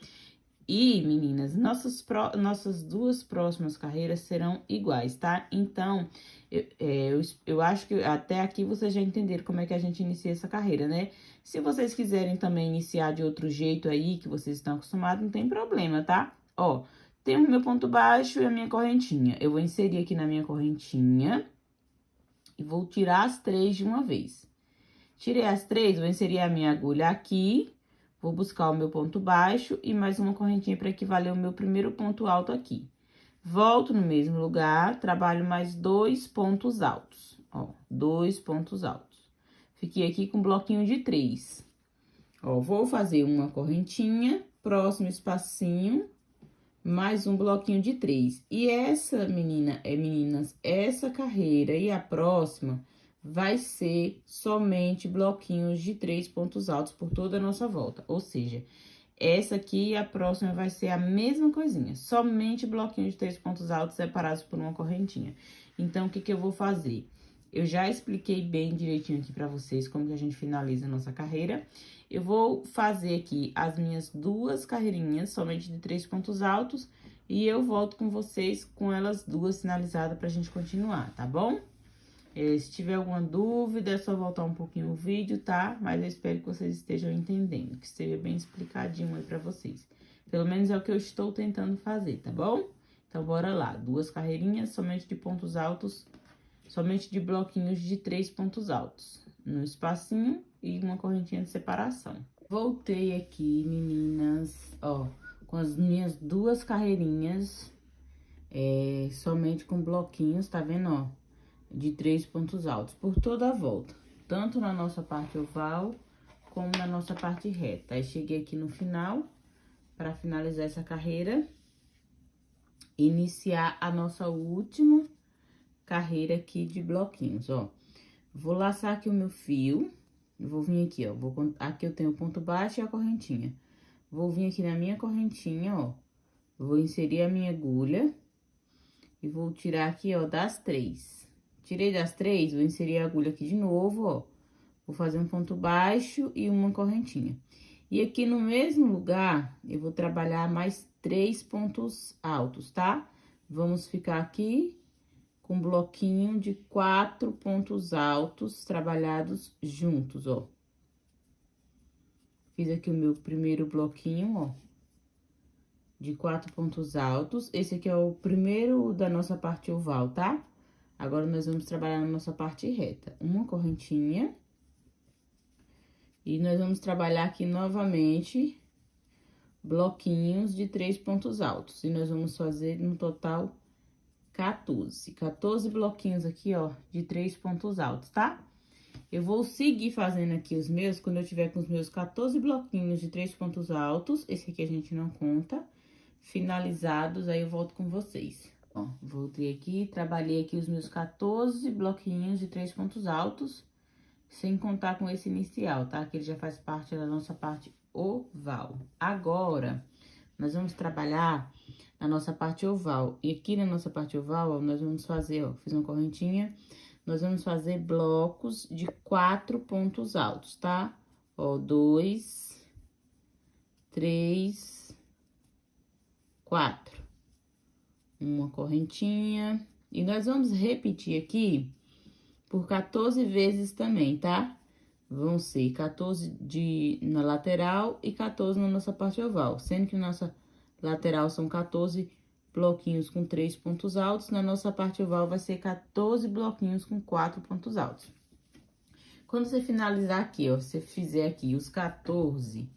E, meninas, nossas duas próximas carreiras serão iguais, tá? Então, eu acho que até aqui vocês já entenderam como é que a gente inicia essa carreira, né? Se vocês quiserem também iniciar de outro jeito aí, que vocês estão acostumados, não tem problema, tá? Ó, tenho o meu ponto baixo e a minha correntinha. Eu vou inserir aqui na minha correntinha e vou tirar as 3 de uma vez. Tirei as 3, vou inserir a minha agulha aqui, vou buscar o meu ponto baixo e mais uma correntinha para equivaler o meu primeiro ponto alto aqui. Volto no mesmo lugar, trabalho mais 2 pontos altos, ó, 2 pontos altos. Fiquei aqui com um bloquinho de 3. Ó, vou fazer uma correntinha, próximo espacinho, mais um bloquinho de 3. E essa, meninas, essa carreira e a próxima vai ser somente bloquinhos de 3 pontos altos por toda a nossa volta. Ou seja, essa aqui e a próxima vai ser a mesma coisinha, somente bloquinhos de 3 pontos altos separados por uma correntinha. Então, o que que eu vou fazer? Eu já expliquei bem direitinho aqui pra vocês como que a gente finaliza a nossa carreira. Eu vou fazer aqui as minhas duas carreirinhas, somente de 3 pontos altos, e eu volto com vocês com elas duas finalizadas pra gente continuar, tá bom? Se tiver alguma dúvida, é só voltar um pouquinho o vídeo, tá? Mas eu espero que vocês estejam entendendo, que esteja bem explicadinho aí pra vocês. Pelo menos é o que eu estou tentando fazer, tá bom? Então, bora lá. Duas carreirinhas, somente de pontos altos, somente de bloquinhos de 3 pontos altos. No espacinho e uma correntinha de separação. Voltei aqui, meninas, ó, com as minhas duas carreirinhas, somente com bloquinhos, tá vendo, ó? De 3 pontos altos por toda a volta, tanto na nossa parte oval como na nossa parte reta. Aí, cheguei aqui no final, para finalizar essa carreira, iniciar a nossa última carreira aqui de bloquinhos, ó. Vou laçar aqui o meu fio, vou vir aqui, ó, aqui eu tenho o ponto baixo e a correntinha. Vou vir aqui na minha correntinha, ó, vou inserir a minha agulha e vou tirar aqui, ó, das 3. Tirei das 3, vou inserir a agulha aqui de novo, ó. Vou fazer um ponto baixo e uma correntinha. E aqui no mesmo lugar, eu vou trabalhar mais 3 pontos altos, tá? Vamos ficar aqui com um bloquinho de 4 pontos altos trabalhados juntos, ó. Fiz aqui o meu primeiro bloquinho, ó, de 4 pontos altos. Esse aqui é o primeiro da nossa parte oval, tá? Agora, nós vamos trabalhar na nossa parte reta. Uma correntinha. E nós vamos trabalhar aqui novamente bloquinhos de 3 pontos altos. E nós vamos fazer no total 14 bloquinhos aqui, ó, de 3 pontos altos, tá? Eu vou seguir fazendo aqui os meus, quando eu tiver com os meus 14 bloquinhos de 3 pontos altos, esse aqui a gente não conta, finalizados, aí eu volto com vocês. Ó, voltei aqui, trabalhei aqui os meus 14 bloquinhos de 3 pontos altos, sem contar com esse inicial, tá? Que ele já faz parte da nossa parte oval. Agora, nós vamos trabalhar na nossa parte oval. E aqui na nossa parte oval, ó, nós vamos fazer, ó, fiz uma correntinha, nós vamos fazer blocos de 4 pontos altos, tá? Ó, 2, 3, 4. Uma correntinha. E nós vamos repetir aqui por 14 vezes também, tá? Vão ser 14 na lateral e 14 na nossa parte oval. Sendo que na nossa lateral são 14 bloquinhos com 3 pontos altos. Na nossa parte oval vai ser 14 bloquinhos com 4 pontos altos. Quando você finalizar aqui, ó, você fizer aqui os 14,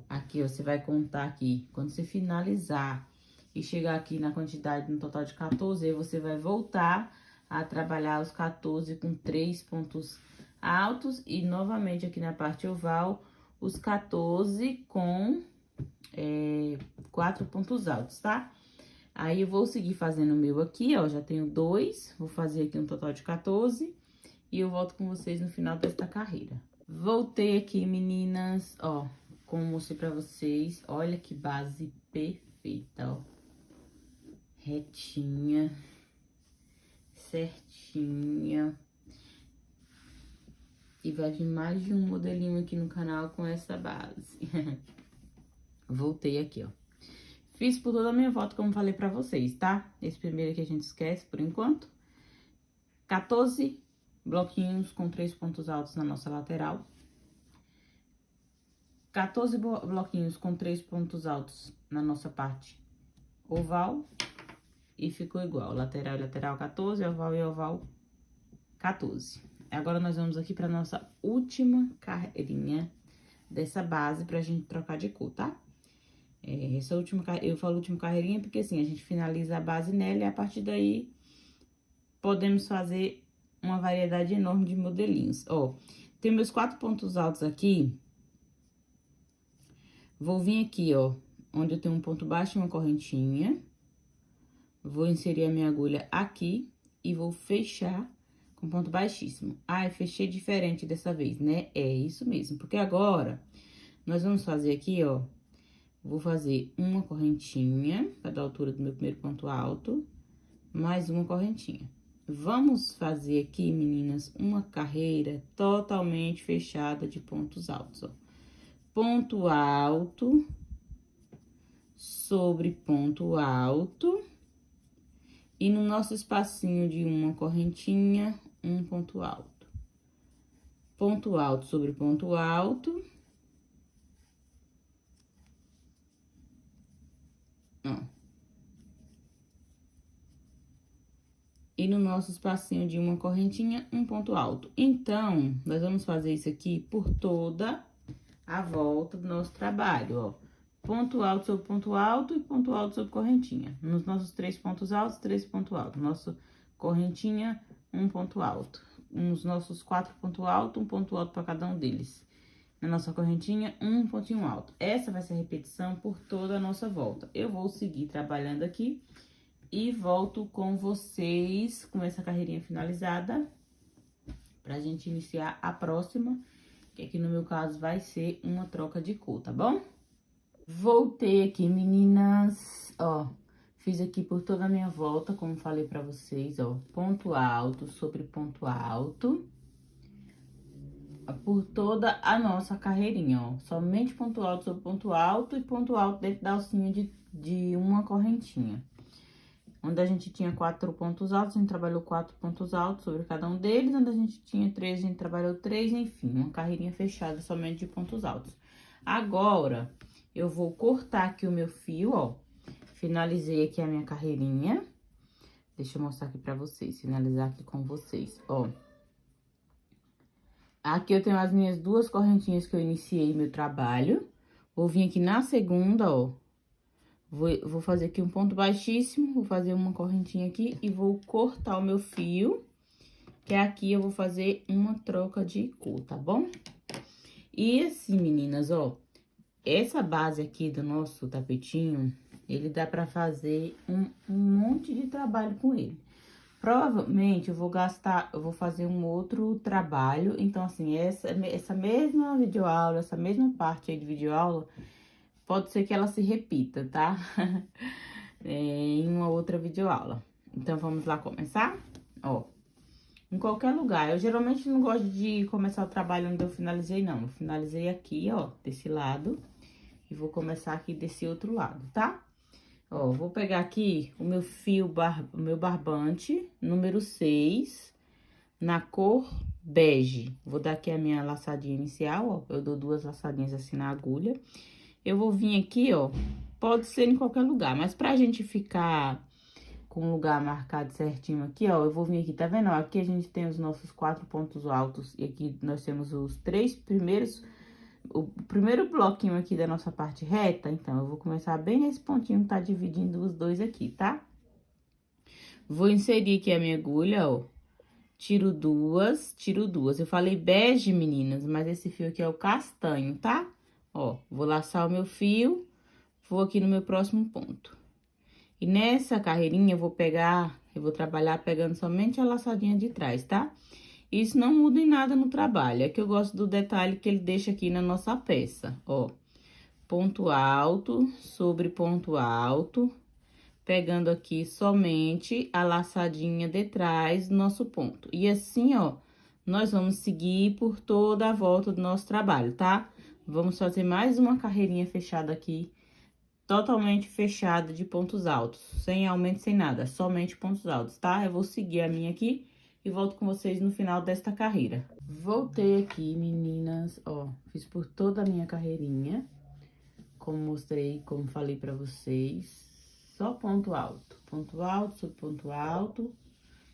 aqui, ó, você vai contar aqui. Quando você finalizar e chegar aqui na quantidade, no total de 14, aí você vai voltar a trabalhar os 14 com 3 pontos altos e novamente aqui na parte oval, os 14 com 4 pontos altos, tá? Aí, eu vou seguir fazendo o meu aqui, ó, já tenho 2, vou fazer aqui um total de 14 e eu volto com vocês no final desta carreira. Voltei aqui, meninas, ó, como mostrei pra vocês, olha que base perfeita, ó. Retinha, certinha. E vai vir mais de um modelinho aqui no canal com essa base. Voltei aqui, ó. Fiz por toda a minha volta, como falei pra vocês, tá? Esse primeiro aqui a gente esquece por enquanto. 14 bloquinhos com 3 pontos altos na nossa lateral. 14 bloquinhos com 3 pontos altos na nossa parte oval. E ficou igual, lateral e lateral 14, oval e oval 14. Agora, nós vamos aqui pra nossa última carreirinha dessa base pra gente trocar de cor, tá? Essa última, eu falo última carreirinha porque, assim, a gente finaliza a base nela e a partir daí podemos fazer uma variedade enorme de modelinhos. Ó, tem meus 4 pontos altos aqui. Vou vir aqui, ó, onde eu tenho um ponto baixo e uma correntinha. Vou inserir a minha agulha aqui e vou fechar com ponto baixíssimo. Ah, eu fechei diferente dessa vez, né? É isso mesmo, porque agora nós vamos fazer aqui, ó, vou fazer uma correntinha para dar a altura do meu primeiro ponto alto, mais uma correntinha. Vamos fazer aqui, meninas, uma carreira totalmente fechada de pontos altos, ó. Ponto alto sobre ponto alto. E no nosso espacinho de uma correntinha, um ponto alto. Ponto alto sobre ponto alto. Ó. E no nosso espacinho de uma correntinha, um ponto alto. Então, nós vamos fazer isso aqui por toda a volta do nosso trabalho, ó. Ponto alto sobre ponto alto e ponto alto sobre correntinha. Nos nossos 3 pontos altos, 3 pontos altos. Nossa correntinha, um ponto alto. Nos nossos 4 pontos altos, um ponto alto para cada um deles. Na nossa correntinha, um pontinho alto. Essa vai ser a repetição por toda a nossa volta. Eu vou seguir trabalhando aqui e volto com vocês com essa carreirinha finalizada pra gente iniciar a próxima, que aqui no meu caso vai ser uma troca de cor, tá bom? Voltei aqui, meninas, ó, fiz aqui por toda a minha volta, como falei pra vocês, ó, ponto alto sobre ponto alto, por toda a nossa carreirinha, ó, somente ponto alto sobre ponto alto e ponto alto dentro da alcinha de uma correntinha. Onde a gente tinha 4 pontos altos, a gente trabalhou 4 pontos altos sobre cada um deles, onde a gente tinha 3, a gente trabalhou 3, enfim, uma carreirinha fechada somente de pontos altos. Agora, eu vou cortar aqui o meu fio, ó. Finalizei aqui a minha carreirinha. Deixa eu mostrar aqui pra vocês, finalizar aqui com vocês, ó. Aqui eu tenho as minhas 2 correntinhas que eu iniciei meu trabalho. Vou vir aqui na segunda, ó. Vou fazer aqui um ponto baixíssimo, vou fazer uma correntinha aqui e vou cortar o meu fio. Que aqui eu vou fazer uma troca de cor, tá bom? E assim, meninas, ó. Essa base aqui do nosso tapetinho, ele dá pra fazer um monte de trabalho com ele. Provavelmente eu vou fazer um outro trabalho. Então, assim, essa mesma videoaula, essa mesma parte aí de videoaula, pode ser que ela se repita, tá? Em uma outra videoaula. Então, vamos lá começar? Ó, em qualquer lugar. Eu geralmente não gosto de começar o trabalho onde eu finalizei, não. Eu finalizei aqui, ó, desse lado. E vou começar aqui desse outro lado, tá? Ó, vou pegar aqui o meu fio, o meu barbante, número 6, na cor bege. Vou dar aqui a minha laçadinha inicial, ó. Eu dou 2 laçadinhas assim na agulha. Eu vou vir aqui, ó, pode ser em qualquer lugar, mas pra gente ficar com o lugar marcado certinho aqui, ó, eu vou vir aqui, tá vendo? Ó, aqui a gente tem os nossos 4 pontos altos e aqui nós temos os 3 primeiros... O primeiro bloquinho aqui da nossa parte reta, então, eu vou começar bem nesse pontinho que tá dividindo os dois aqui, tá? Vou inserir aqui a minha agulha, ó. Tiro duas. Eu falei bege, meninas, mas esse fio aqui é o castanho, tá? Ó, vou laçar o meu fio, vou aqui no meu próximo ponto. E nessa carreirinha eu vou trabalhar pegando somente a laçadinha de trás, tá? Isso não muda em nada no trabalho, é que eu gosto do detalhe que ele deixa aqui na nossa peça, ó. Ponto alto sobre ponto alto, pegando aqui somente a laçadinha de trás do nosso ponto. E assim, ó, nós vamos seguir por toda a volta do nosso trabalho, tá? Vamos fazer mais uma carreirinha fechada aqui, totalmente fechada de pontos altos, sem aumento, sem nada, somente pontos altos, tá? Eu vou seguir a minha aqui e volto com vocês no final desta carreira. Voltei aqui, meninas, ó, fiz por toda a minha carreirinha, como mostrei, como falei pra vocês, só ponto alto, sobre ponto alto,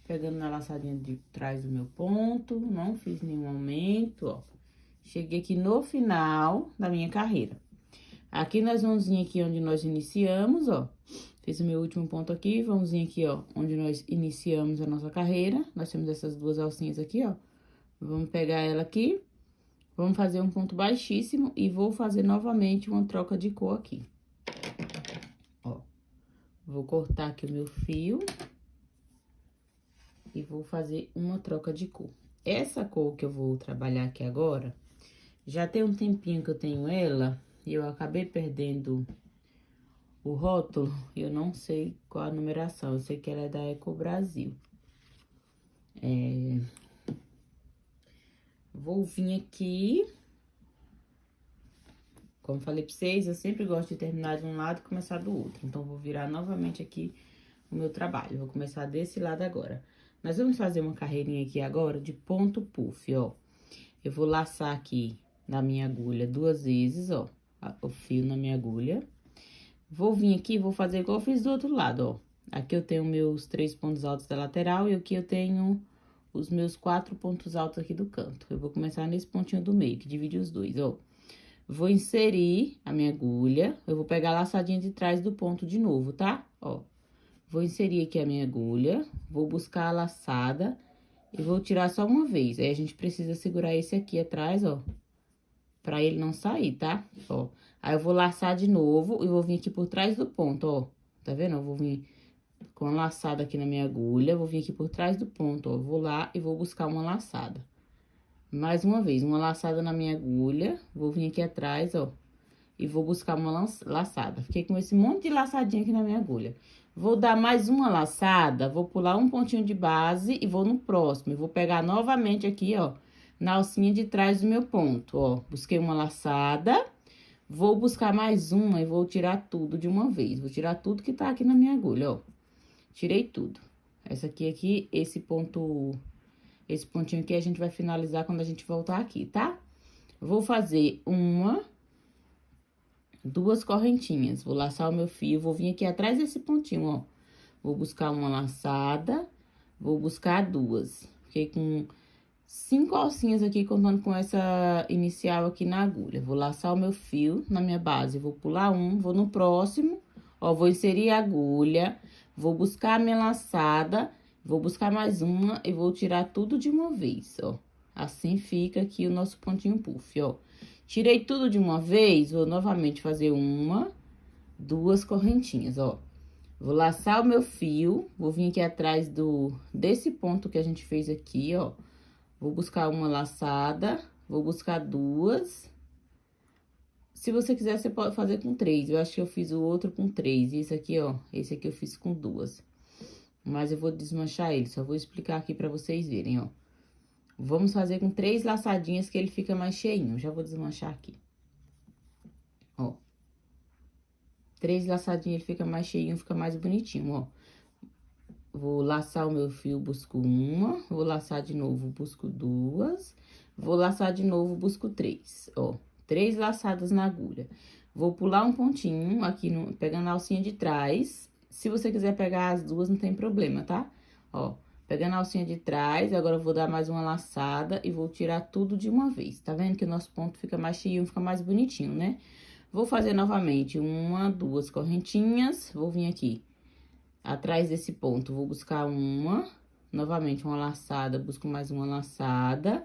pegando na laçadinha de trás do meu ponto, não fiz nenhum aumento, ó. Cheguei aqui no final da minha carreira. Aqui nós vamos vir aqui onde nós iniciamos, ó. Fiz o meu último ponto aqui, vamos vir aqui, ó, onde nós iniciamos a nossa carreira. Nós temos essas duas alcinhas aqui, ó. Vamos pegar ela aqui, vamos fazer um ponto baixíssimo e vou fazer novamente uma troca de cor aqui. Ó, vou cortar aqui o meu fio e vou fazer uma troca de cor. Essa cor que eu vou trabalhar aqui agora, já tem um tempinho que eu tenho ela e eu acabei perdendo o rótulo, eu não sei qual a numeração, eu sei que ela é da Eco Brasil. Vou vir aqui, como falei pra vocês, eu sempre gosto de terminar de um lado e começar do outro. Então, vou virar novamente aqui o meu trabalho, vou começar desse lado agora. Nós vamos fazer uma carreirinha aqui agora de ponto puff, ó. Eu vou laçar aqui na minha agulha 2 vezes, ó, o fio na minha agulha. Vou vir aqui, vou fazer igual eu fiz do outro lado, ó. Aqui eu tenho meus 3 pontos altos da lateral e aqui eu tenho os meus 4 pontos altos aqui do canto. Eu vou começar nesse pontinho do meio, que divide os dois, ó. Vou inserir a minha agulha, eu vou pegar a laçadinha de trás do ponto de novo, tá? Ó, vou inserir aqui a minha agulha, vou buscar a laçada e vou tirar só uma vez. Aí, a gente precisa segurar esse aqui atrás, ó, pra ele não sair, tá? Ó, aí eu vou laçar de novo e vou vir aqui por trás do ponto, ó. Tá vendo? Eu vou vir com a laçada aqui na minha agulha, vou vir aqui por trás do ponto, ó. Vou lá e vou buscar uma laçada. Mais uma vez, uma laçada na minha agulha, vou vir aqui atrás, ó. E vou buscar uma laçada. Fiquei com esse monte de laçadinha aqui na minha agulha. Vou dar mais uma laçada, vou pular um pontinho de base e vou no próximo. Eu vou pegar novamente aqui, ó, na alcinha de trás do meu ponto, ó. Busquei uma laçada, vou buscar mais uma e vou tirar tudo de uma vez. Vou tirar tudo que tá aqui na minha agulha, ó. Tirei tudo. Essa aqui, esse pontinho aqui a gente vai finalizar quando a gente voltar aqui, tá? Vou fazer 2 correntinhas. Vou laçar o meu fio, vou vir aqui atrás desse pontinho, ó. Vou buscar uma laçada, vou buscar 2. Fiquei com 5 alcinhas aqui, contando com essa inicial aqui na agulha. Vou laçar o meu fio na minha base, vou pular vou no próximo, ó, vou inserir a agulha, vou buscar a minha laçada, vou buscar mais uma e vou tirar tudo de uma vez, ó. Assim fica aqui o nosso pontinho puff, ó. Tirei tudo de uma vez, vou novamente fazer 2 correntinhas, ó. Vou laçar o meu fio, vou vir aqui atrás desse ponto que a gente fez aqui, ó. Vou buscar uma laçada, vou buscar 2. Se você quiser, você pode fazer com 3. Eu acho que eu fiz o outro com 3. E esse aqui, ó, esse aqui eu fiz com 2. Mas eu vou desmanchar ele, só vou explicar aqui pra vocês verem, ó. Vamos fazer com 3 laçadinhas que ele fica mais cheinho. Já vou desmanchar aqui. Ó. 3 laçadinhas, ele fica mais cheinho, fica mais bonitinho, ó. Vou laçar o meu fio, busco 1. Vou laçar de novo, busco 2. Vou laçar de novo, busco 3, ó. 3 laçadas na agulha. Vou pular um pontinho aqui, pegando a alcinha de trás. Se você quiser pegar as 2, não tem problema, tá? Ó. Pegando a alcinha de trás, agora eu vou dar mais uma laçada e vou tirar tudo de uma vez. Tá vendo que o nosso ponto fica mais cheio, fica mais bonitinho, né? Vou fazer novamente 2 correntinhas, vou vir aqui atrás desse ponto, vou buscar novamente uma laçada, busco mais uma laçada,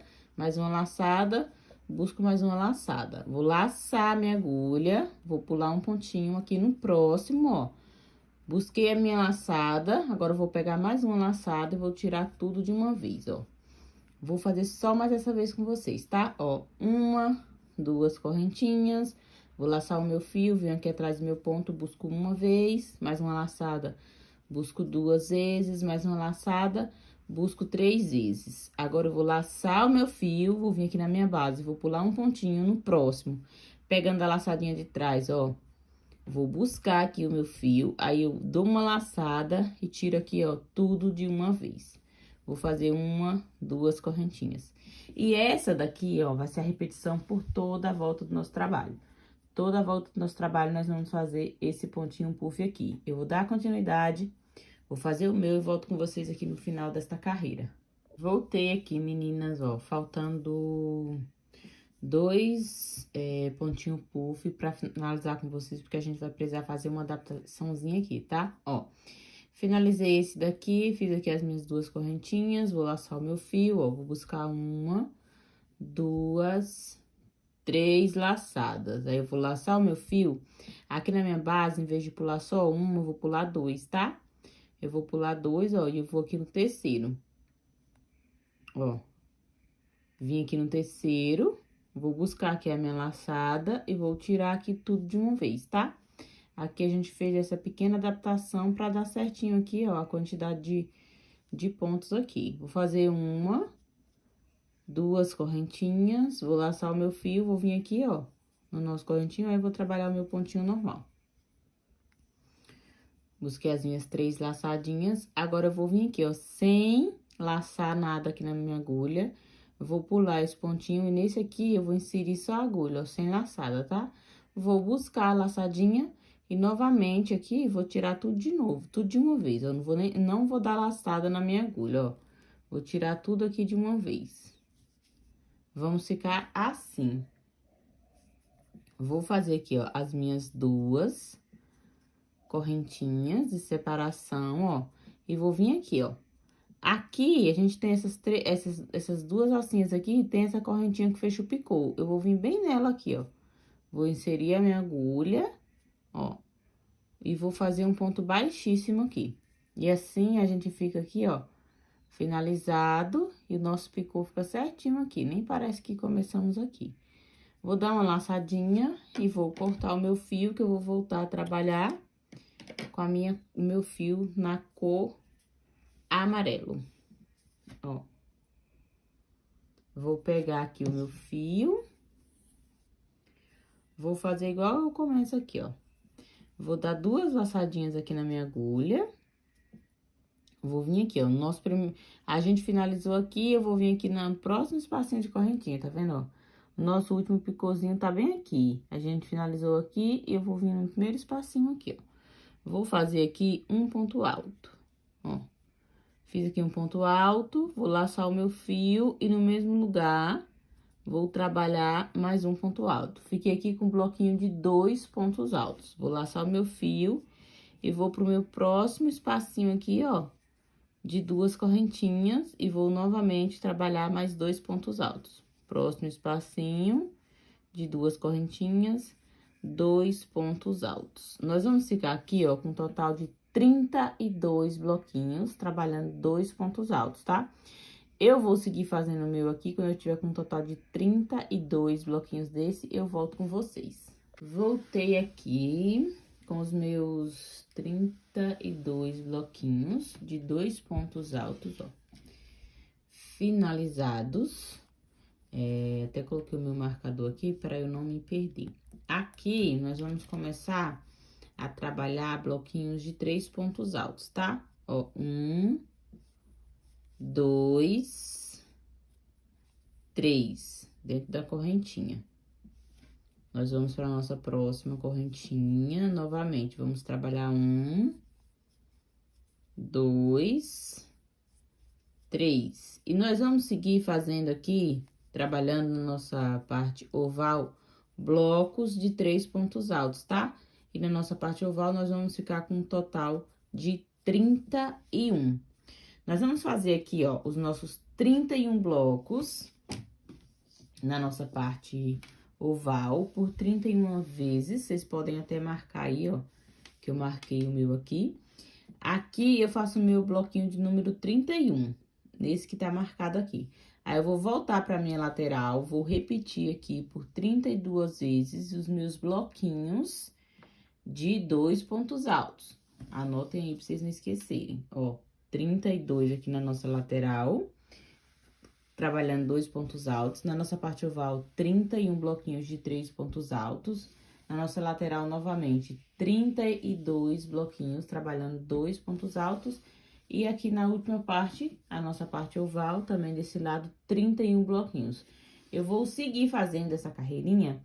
busco mais uma laçada. Vou laçar minha agulha, vou pular um pontinho aqui no próximo, ó. Busquei a minha laçada, agora eu vou pegar mais uma laçada e vou tirar tudo de uma vez, ó. Vou fazer só mais essa vez com vocês, tá? Ó, 2 correntinhas, vou laçar o meu fio, venho aqui atrás do meu ponto, busco uma vez, mais uma laçada, busco 2 vezes, mais uma laçada, busco 3 vezes. Agora, eu vou laçar o meu fio, vou vir aqui na minha base, vou pular um pontinho no próximo, pegando a laçadinha de trás, ó. Vou buscar aqui o meu fio, aí eu dou uma laçada e tiro aqui, ó, tudo de uma vez. Vou fazer 1, 2 correntinhas. E essa daqui, ó, vai ser a repetição por toda a volta do nosso trabalho. Toda a volta do nosso trabalho, nós vamos fazer esse pontinho puff aqui. Eu vou dar continuidade, vou fazer o meu e volto com vocês aqui no final desta carreira. Voltei aqui, meninas, ó, faltando 2 pontinhos puff pra finalizar com vocês, porque a gente vai precisar fazer uma adaptaçãozinha aqui, tá? Ó, finalizei esse daqui, fiz aqui as minhas 2 correntinhas, vou laçar o meu fio, ó, vou buscar 1, 2, 3 laçadas. Aí, eu vou laçar o meu fio, aqui na minha base, em vez de pular só 1, eu vou pular 2, tá? Eu vou pular 2, ó, e eu vou aqui no terceiro. Ó, vim aqui no terceiro, vou buscar aqui a minha laçada e vou tirar aqui tudo de uma vez, tá? Aqui a gente fez essa pequena adaptação pra dar certinho aqui, ó, a quantidade de pontos aqui. Vou fazer 1, 2 correntinhas, vou laçar o meu fio, vou vir aqui, ó, no nosso correntinho, aí vou trabalhar o meu pontinho normal. Busquei as minhas 3 laçadinhas, agora eu vou vir aqui, ó, sem laçar nada aqui na minha agulha. Vou pular esse pontinho e nesse aqui eu vou inserir só a agulha, ó, sem laçada, tá? Vou buscar a laçadinha e novamente aqui vou tirar tudo de novo, tudo de uma vez. Eu não vou dar laçada na minha agulha, ó. Vou tirar tudo aqui de uma vez. Vamos ficar assim. Vou fazer aqui, ó, as minhas 2 correntinhas de separação, ó. E vou vir aqui, ó. Aqui, a gente tem essas 2 alcinhas aqui, tem essa correntinha que fecha o picô. Eu vou vir bem nela aqui, ó. Vou inserir a minha agulha, ó. E vou fazer um ponto baixíssimo aqui. E assim, a gente fica aqui, ó, finalizado. E o nosso picô fica certinho aqui, nem parece que começamos aqui. Vou dar uma laçadinha e vou cortar o meu fio, que eu vou voltar a trabalhar com o meu fio na cor amarelo, ó. Vou pegar aqui o meu fio, vou fazer igual eu começo aqui, ó. Vou dar 2 laçadinhas aqui na minha agulha. Vou vir aqui, ó, a gente finalizou aqui, eu vou vir aqui no próximo espacinho de correntinha, tá vendo, ó? O nosso último picôzinho tá bem aqui. A gente finalizou aqui e eu vou vir no primeiro espacinho aqui, ó. Vou fazer aqui um ponto alto, ó. Fiz aqui um ponto alto, vou laçar o meu fio e no mesmo lugar vou trabalhar mais um ponto alto. Fiquei aqui com um bloquinho de 2 pontos altos. Vou laçar o meu fio e vou pro meu próximo espacinho aqui, ó, de 2 correntinhas e vou novamente trabalhar mais 2 pontos altos. Próximo espacinho de 2 correntinhas, 2 pontos altos. Nós vamos ficar aqui, ó, com um total de 32 bloquinhos, trabalhando 2 pontos altos, tá? Eu vou seguir fazendo o meu aqui, quando eu tiver com um total de 32 bloquinhos desse, eu volto com vocês. Voltei aqui com os meus 32 bloquinhos de 2 pontos altos, ó, finalizados. Até coloquei o meu marcador aqui para eu não me perder. Aqui, nós vamos começar a trabalhar bloquinhos de 3 pontos altos, tá? Ó, 1, 2, 3, dentro da correntinha. Nós vamos para nossa próxima correntinha, novamente, vamos trabalhar 1, 2, 3. E nós vamos seguir fazendo aqui, trabalhando na nossa parte oval, blocos de 3 pontos altos, tá? E na nossa parte oval, nós vamos ficar com um total de 31. Nós vamos fazer aqui, ó, os nossos 31 blocos na nossa parte oval por 31 vezes. Vocês podem até marcar aí, ó, que eu marquei o meu aqui. Aqui, eu faço o meu bloquinho de número 31, nesse que tá marcado aqui. Aí, eu vou voltar pra minha lateral, vou repetir aqui por 32 vezes os meus bloquinhos de 2 pontos altos. Anotem aí pra vocês não esquecerem, ó. 32 aqui na nossa lateral, trabalhando 2 pontos altos. Na nossa parte oval, 31 bloquinhos de 3 pontos altos. Na nossa lateral, novamente, 32 bloquinhos, trabalhando 2 pontos altos. E aqui na última parte, a nossa parte oval, também desse lado, 31 bloquinhos. Eu vou seguir fazendo essa carreirinha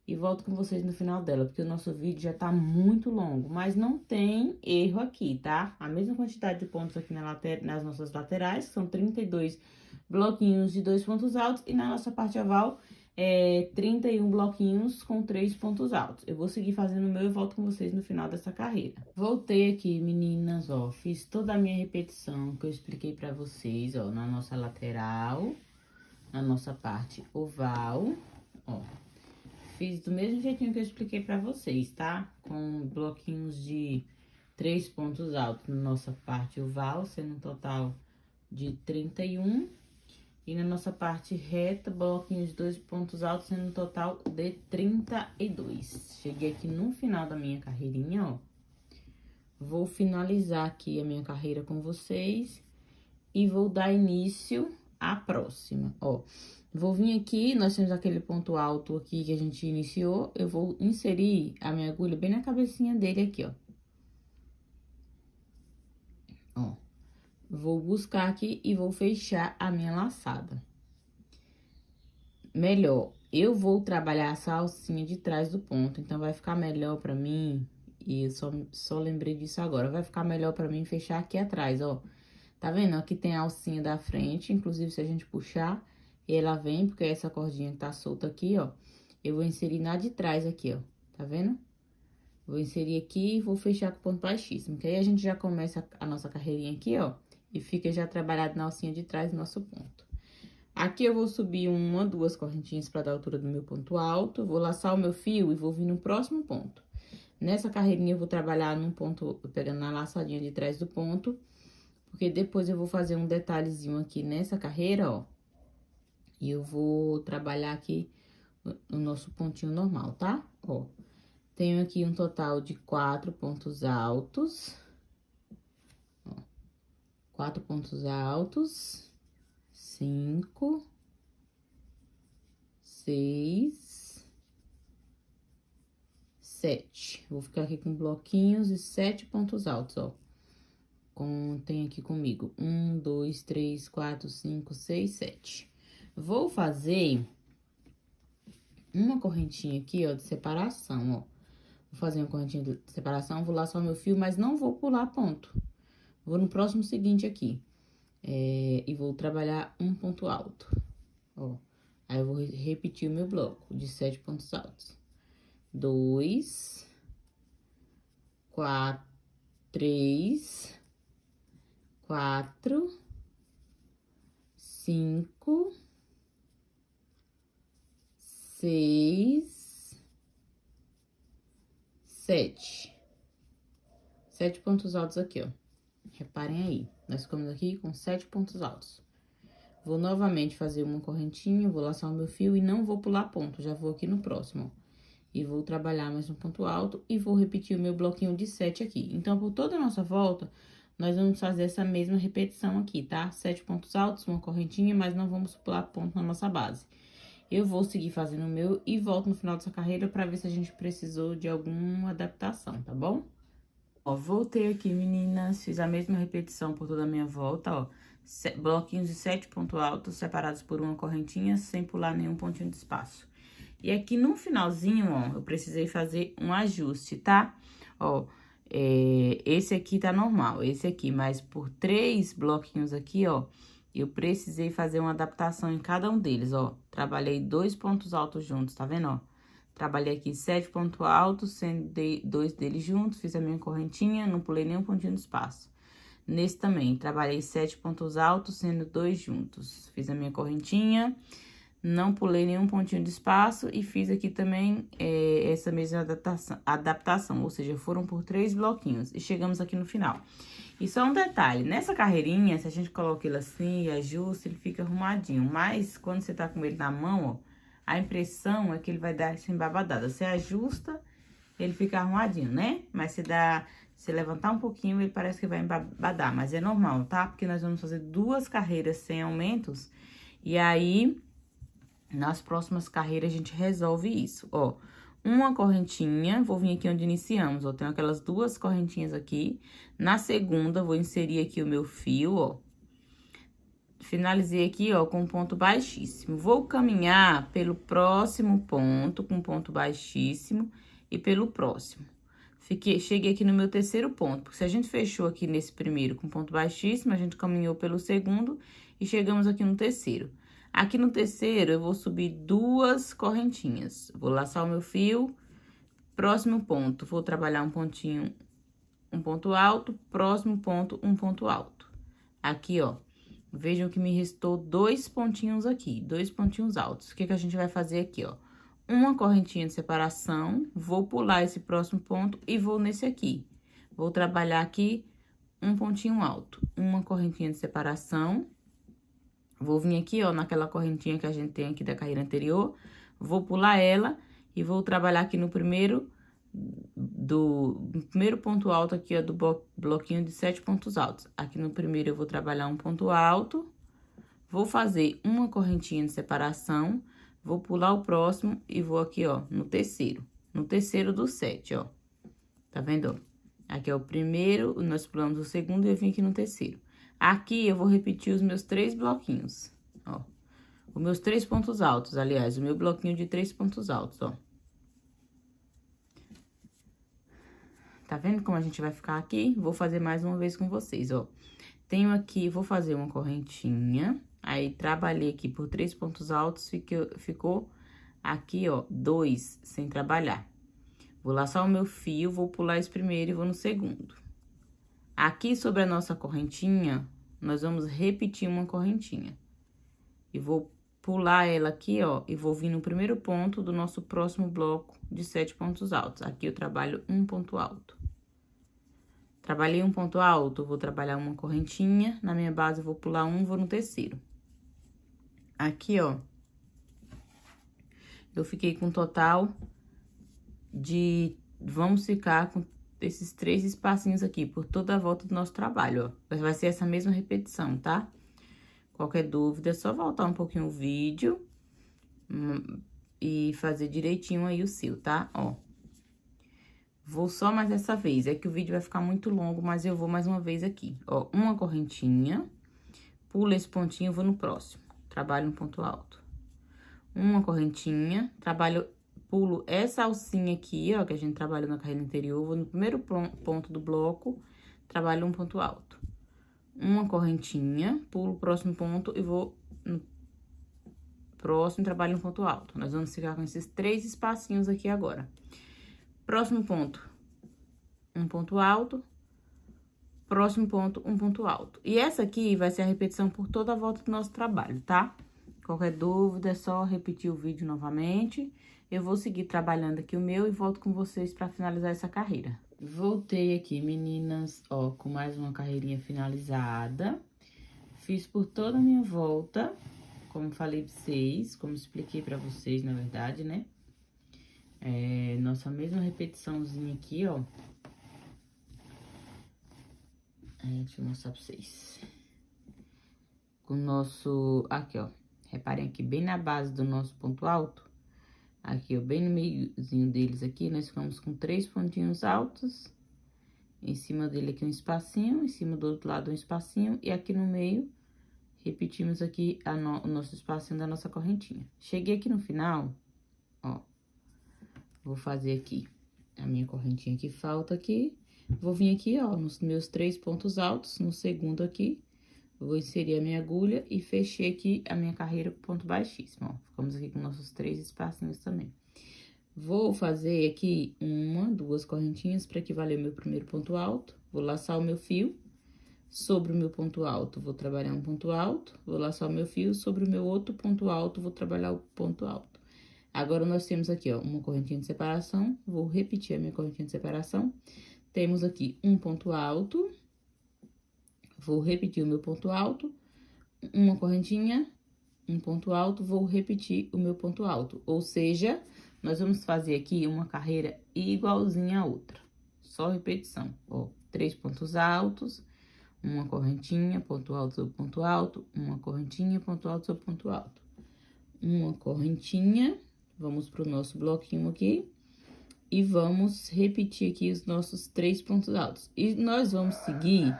e volto com vocês no final dela, porque o nosso vídeo já tá muito longo, mas não tem erro aqui, tá? A mesma quantidade de pontos aqui nas nossas laterais, que são 32 bloquinhos de 2 pontos altos, e na nossa parte oval, 31 bloquinhos com 3 pontos altos. Eu vou seguir fazendo o meu e volto com vocês no final dessa carreira. Voltei aqui, meninas, ó, fiz toda a minha repetição que eu expliquei pra vocês, ó, na nossa lateral, na nossa parte oval, ó. Fiz do mesmo jeitinho que eu expliquei pra vocês, tá? Com bloquinhos de 3 pontos altos na nossa parte oval, sendo um total de 31. E na nossa parte reta, bloquinhos de 2 pontos altos, sendo um total de 32. Cheguei aqui no final da minha carreirinha, ó. Vou finalizar aqui a minha carreira com vocês e vou dar início à próxima, ó. Vou vir aqui, nós temos aquele ponto alto aqui que a gente iniciou, eu vou inserir a minha agulha bem na cabecinha dele aqui, ó. Ó, vou buscar aqui e vou fechar a minha laçada. Melhor, eu vou trabalhar essa alcinha de trás do ponto, então vai ficar melhor pra mim, e eu só lembrei disso agora, vai ficar melhor pra mim fechar aqui atrás, ó. Tá vendo? Aqui tem a alcinha da frente, inclusive se a gente puxar, ela vem, porque essa cordinha que tá solta aqui, ó. Eu vou inserir na de trás aqui, ó. Tá vendo? Vou inserir aqui e vou fechar com ponto baixíssimo. Que aí a gente já começa a nossa carreirinha aqui, ó. E fica já trabalhado na alcinha de trás do nosso ponto. Aqui eu vou subir uma, duas correntinhas pra dar a altura do meu ponto alto. Vou laçar o meu fio e vou vir no próximo ponto. Nessa carreirinha eu vou trabalhar num ponto, pegando na laçadinha de trás do ponto. Porque depois eu vou fazer um detalhezinho aqui nessa carreira, ó. E eu vou trabalhar aqui no nosso pontinho normal, tá? Ó, tenho aqui um total de 4 pontos altos. Ó, 4 pontos altos. 5, 6, 7. Vou ficar aqui com bloquinhos e 7 pontos altos, ó. Tem aqui comigo 1, 2, 3, 4, 5, 6, 7. Vou fazer uma correntinha aqui, ó, de separação, ó. Vou fazer uma correntinha de separação, vou laçar o meu fio, mas não vou pular ponto. Vou no próximo seguinte aqui. E vou trabalhar um ponto alto, ó. Aí, eu vou repetir o meu bloco de 7 pontos altos. 2, 4, 3, 4, 5... 6, 7. 7 pontos altos aqui, ó. Reparem aí, nós ficamos aqui com 7 pontos altos. Vou novamente fazer uma correntinha, vou laçar o meu fio e não vou pular ponto, já vou aqui no próximo, ó. E vou trabalhar mais um ponto alto e vou repetir o meu bloquinho de 7 aqui. Então, por toda a nossa volta, nós vamos fazer essa mesma repetição aqui, tá? 7 pontos altos, uma correntinha, mas não vamos pular ponto na nossa base. Eu vou seguir fazendo o meu e volto no final dessa carreira pra ver se a gente precisou de alguma adaptação, tá bom? Ó, voltei aqui, meninas, fiz a mesma repetição por toda a minha volta, ó. Bloquinhos de 7 pontos altos, separados por uma correntinha, sem pular nenhum pontinho de espaço. E aqui no finalzinho, ó, eu precisei fazer um ajuste, tá? Ó, esse aqui tá normal, esse aqui, mas por 3 bloquinhos aqui, ó, eu precisei fazer uma adaptação em cada um deles, ó. Trabalhei 2 pontos altos juntos, tá vendo, ó? Trabalhei aqui 7 pontos altos, sendo 2 deles juntos, fiz a minha correntinha, não pulei nenhum pontinho de espaço. Nesse também, trabalhei 7 pontos altos, sendo 2 juntos. Fiz a minha correntinha, não pulei nenhum pontinho de espaço e fiz aqui também essa mesma adaptação, ou seja, foram por 3 bloquinhos e chegamos aqui no final. E só um detalhe, nessa carreirinha, se a gente coloca ele assim e ajusta, ele fica arrumadinho. Mas, quando você tá com ele na mão, ó, a impressão é que ele vai dar essa embabadada. Você ajusta, ele fica arrumadinho, né? Mas se Se levantar um pouquinho, ele parece que vai embadar, mas é normal, tá? Porque nós vamos fazer 2 carreiras sem aumentos, e aí, nas próximas carreiras, a gente resolve isso, ó. Uma correntinha, vou vir aqui onde iniciamos, ó, tenho aquelas 2 correntinhas aqui. Na segunda, vou inserir aqui o meu fio, ó. Finalizei aqui, ó, com ponto baixíssimo. Vou caminhar pelo próximo ponto, com ponto baixíssimo, e pelo próximo. Cheguei aqui no meu terceiro ponto, porque se a gente fechou aqui nesse primeiro com ponto baixíssimo, a gente caminhou pelo segundo e chegamos aqui no terceiro. Aqui no terceiro, eu vou subir 2 correntinhas. Vou laçar o meu fio, próximo ponto, vou trabalhar um pontinho, um ponto alto, próximo ponto, um ponto alto. Aqui, ó, vejam que me restou 2 pontinhos aqui, 2 pontinhos altos. O que que a gente vai fazer aqui, ó? Uma correntinha de separação, vou pular esse próximo ponto e vou nesse aqui. Vou trabalhar aqui um pontinho alto, uma correntinha de separação. Vou vir aqui, ó, naquela correntinha que a gente tem aqui da carreira anterior, vou pular ela e vou trabalhar aqui no primeiro ponto alto aqui, ó, do bloquinho de 7 pontos altos. Aqui no primeiro eu vou trabalhar um ponto alto, vou fazer uma correntinha de separação, vou pular o próximo e vou aqui, ó, no terceiro do 7, ó. Tá vendo, ó? Aqui é o primeiro, nós pulamos o segundo e eu vim aqui no terceiro. Aqui, eu vou repetir os meus 3 bloquinhos, ó. Os meus 3 pontos altos, aliás, o meu bloquinho de 3 pontos altos, ó. Tá vendo como a gente vai ficar aqui? Vou fazer mais uma vez com vocês, ó. Tenho aqui, vou fazer uma correntinha, aí trabalhei aqui por 3 pontos altos, ficou aqui, ó, 2 sem trabalhar. Vou laçar o meu fio, vou pular esse primeiro e vou no segundo. Aqui sobre a nossa correntinha, nós vamos repetir uma correntinha. E vou pular ela aqui, ó, e vou vir no primeiro ponto do nosso próximo bloco de 7 pontos altos. Aqui eu trabalho um ponto alto. Trabalhei um ponto alto, vou trabalhar uma correntinha. Na minha base, eu vou pular um, vou no terceiro. Aqui, ó, eu fiquei com um total de... Vamos ficar com esses 3 espacinhos aqui, por toda a volta do nosso trabalho, ó. Vai ser essa mesma repetição, tá? Qualquer dúvida, é só voltar um pouquinho o vídeo e fazer direitinho aí o seu, tá? Ó. Vou só mais dessa vez, é que o vídeo vai ficar muito longo, mas eu vou mais uma vez aqui. Ó, uma correntinha, pulo esse pontinho, vou no próximo. Trabalho um ponto alto. Uma correntinha, pulo essa alcinha aqui, ó, que a gente trabalhou na carreira anterior, vou no primeiro ponto do bloco, trabalho um ponto alto. Uma correntinha, pulo o próximo ponto e vou no próximo, trabalho um ponto alto. Nós vamos ficar com esses 3 espacinhos aqui agora. Próximo ponto, um ponto alto. Próximo ponto, um ponto alto. E essa aqui vai ser a repetição por toda a volta do nosso trabalho, tá? Qualquer dúvida, é só repetir o vídeo novamente. Eu vou seguir trabalhando aqui o meu e volto com vocês pra finalizar essa carreira. Voltei aqui, meninas, ó, com mais uma carreirinha finalizada. Fiz por toda a minha volta, como falei pra vocês, como expliquei pra vocês, na verdade, né? Nossa mesma repetiçãozinha aqui, ó. Deixa eu mostrar pra vocês. Com o nosso... Aqui, ó. Reparem aqui, bem na base do nosso ponto alto. Aqui, ó, bem no meiozinho deles aqui, nós ficamos com 3 pontinhos altos. Em cima dele aqui um espacinho, em cima do outro lado um espacinho. E aqui no meio, repetimos aqui o nosso espacinho da nossa correntinha. Cheguei aqui no final, ó. Vou fazer aqui a minha correntinha que falta aqui. Vou vir aqui, ó, nos meus 3 pontos altos, no segundo aqui. Vou inserir a minha agulha e fechei aqui a minha carreira com ponto baixíssimo, ó. Ficamos aqui com nossos 3 espacinhos também. Vou fazer aqui 1, 2 correntinhas para equivaler o meu primeiro ponto alto. Vou laçar o meu fio. Sobre o meu ponto alto, vou trabalhar um ponto alto. Vou laçar o meu fio. Sobre o meu outro ponto alto, vou trabalhar o ponto alto. Agora, nós temos aqui, ó, uma correntinha de separação. Vou repetir a minha correntinha de separação. Temos aqui um ponto alto. Vou repetir o meu ponto alto, uma correntinha, um ponto alto, vou repetir o meu ponto alto. Ou seja, nós vamos fazer aqui uma carreira igualzinha a outra. Só repetição, ó. 3 pontos altos, uma correntinha, ponto alto sobre ponto alto, uma correntinha, ponto alto sobre ponto alto. Uma correntinha, vamos pro nosso bloquinho aqui. E vamos repetir aqui os nossos 3 pontos altos. E nós vamos seguir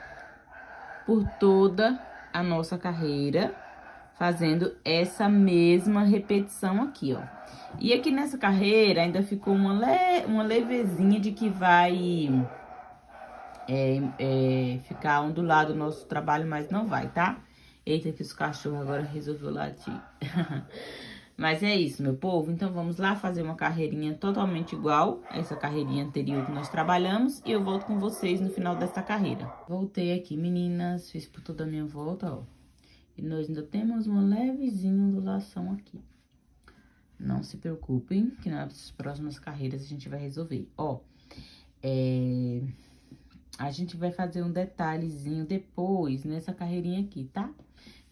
por toda a nossa carreira, fazendo essa mesma repetição aqui, ó. E aqui nessa carreira ainda ficou uma levezinha de que vai ficar ondulado o nosso trabalho, mas não vai, tá? Eita, que os cachorros agora resolveu latir. Mas é isso, meu povo. Então, vamos lá fazer uma carreirinha totalmente igual a essa carreirinha anterior que nós trabalhamos. E eu volto com vocês no final dessa carreira. Voltei aqui, meninas. Fiz por toda a minha volta, ó. E nós ainda temos uma levezinha ondulação aqui. Não se preocupem, que nas próximas carreiras a gente vai resolver. Ó, a gente vai fazer um detalhezinho depois nessa carreirinha aqui, tá?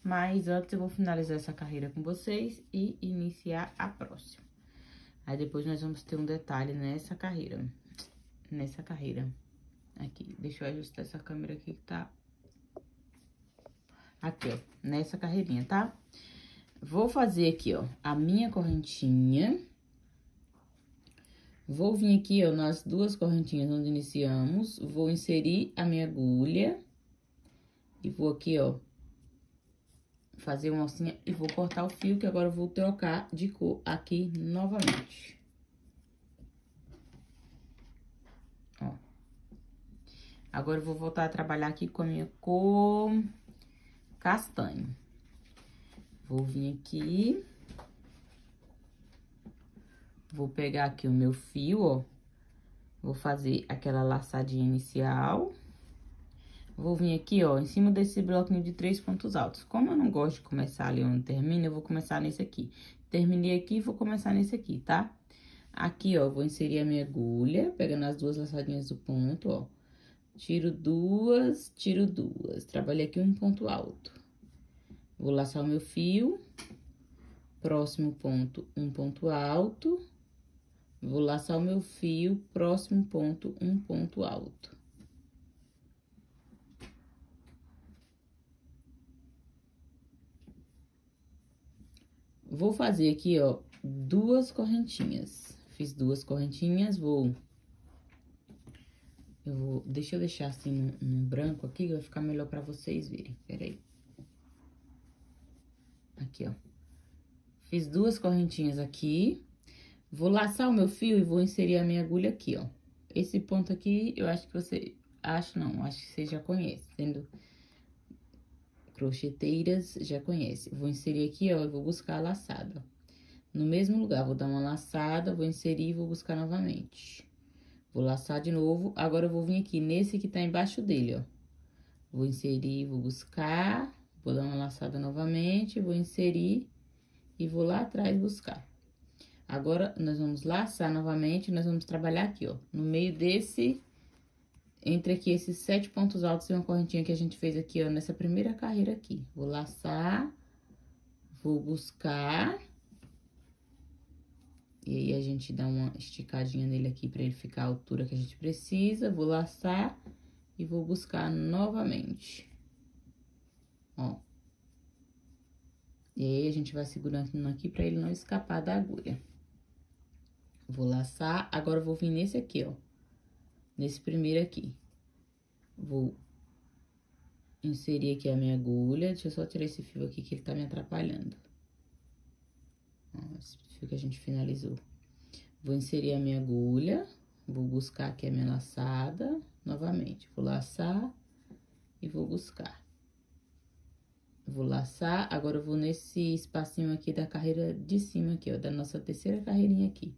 Mas antes eu vou finalizar essa carreira com vocês e iniciar a próxima. Aí depois nós vamos ter um detalhe nessa carreira. Nessa carreira. Aqui, deixa eu ajustar essa câmera aqui que tá... Aqui, ó, nessa carreirinha, tá? Vou fazer aqui, ó, a minha correntinha. Vou vir aqui, ó, nas 2 correntinhas onde iniciamos. Vou inserir a minha agulha. E vou aqui, ó, fazer uma alcinha e vou cortar o fio, que agora eu vou trocar de cor aqui novamente. Ó. Agora eu vou voltar a trabalhar aqui com a minha cor castanho. Vou vir aqui. Vou pegar aqui o meu fio, ó. Vou fazer aquela laçadinha inicial. Vou vir aqui, ó, em cima desse bloquinho de 3 pontos altos. Como eu não gosto de começar ali onde termina, eu vou começar nesse aqui. Terminei aqui, vou começar nesse aqui, tá? Aqui, ó, vou inserir a minha agulha, pegando as 2 laçadinhas do ponto, ó. Tiro 2, tiro 2. Trabalhei aqui um ponto alto. Vou laçar o meu fio. Próximo ponto, um ponto alto. Vou laçar o meu fio, próximo ponto, um ponto alto. Vou fazer aqui, ó, 2 correntinhas. Fiz 2 correntinhas, deixa eu deixar assim no branco aqui, que vai ficar melhor pra vocês verem. Pera aí. Aqui, ó. Fiz 2 correntinhas aqui. Vou laçar o meu fio e vou inserir a minha agulha aqui, ó. Esse ponto aqui, eu acho que você... acho que você já conhece, sendo crocheteiras, já conhece. Vou inserir aqui, ó, e vou buscar a laçada. No mesmo lugar, vou dar uma laçada, vou inserir e vou buscar novamente. Vou laçar de novo. Agora, eu vou vir aqui nesse que tá embaixo dele, ó. Vou inserir, vou buscar, vou dar uma laçada novamente, vou inserir e vou lá atrás buscar. Agora, nós vamos laçar novamente, nós vamos trabalhar aqui, ó, no meio desse... Entre aqui esses 7 pontos altos e uma correntinha que a gente fez aqui, ó, nessa primeira carreira aqui. Vou laçar, vou buscar. E aí, a gente dá uma esticadinha nele aqui pra ele ficar a altura que a gente precisa. Vou laçar e vou buscar novamente. Ó. E aí, a gente vai segurando aqui pra ele não escapar da agulha. Vou laçar, agora eu vou vir nesse aqui, ó. Nesse primeiro aqui. Vou inserir aqui a minha agulha. Deixa eu só tirar esse fio aqui que ele tá me atrapalhando. Ó, esse fio que a gente finalizou. Vou inserir a minha agulha. Vou buscar aqui a minha laçada. Novamente, vou laçar e vou buscar. Vou laçar, agora eu vou nesse espacinho aqui da carreira de cima aqui, ó. Da nossa terceira carreirinha aqui.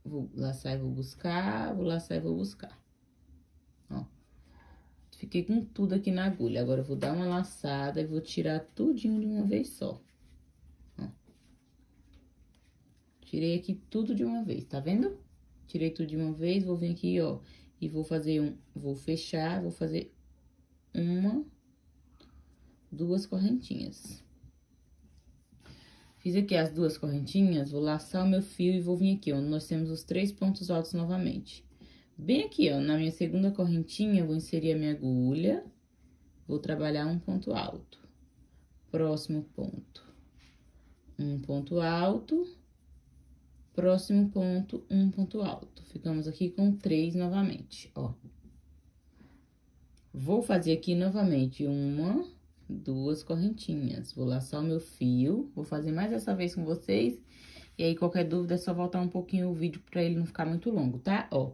Vou laçar e vou buscar, vou laçar e vou buscar. Ó. Fiquei com tudo aqui na agulha. Agora, eu vou dar uma laçada e vou tirar tudinho de uma vez só. Ó. Tirei aqui tudo de uma vez, tá vendo? Tirei tudo de uma vez, vou vir aqui, ó. E vou fazer vou fechar, vou fazer 2 correntinhas. Fiz aqui as 2 correntinhas, vou laçar o meu fio e vou vir aqui, onde nós temos os 3 pontos altos novamente. Bem aqui, ó, na minha segunda correntinha, eu vou inserir a minha agulha, vou trabalhar um ponto alto. Próximo ponto, um ponto alto. Próximo ponto, um ponto alto. Ficamos aqui com 3 novamente, ó. Vou fazer aqui novamente 1, 2 correntinhas. Vou laçar o meu fio, vou fazer mais essa vez com vocês. E aí, qualquer dúvida, é só voltar um pouquinho o vídeo pra ele não ficar muito longo, tá? Ó,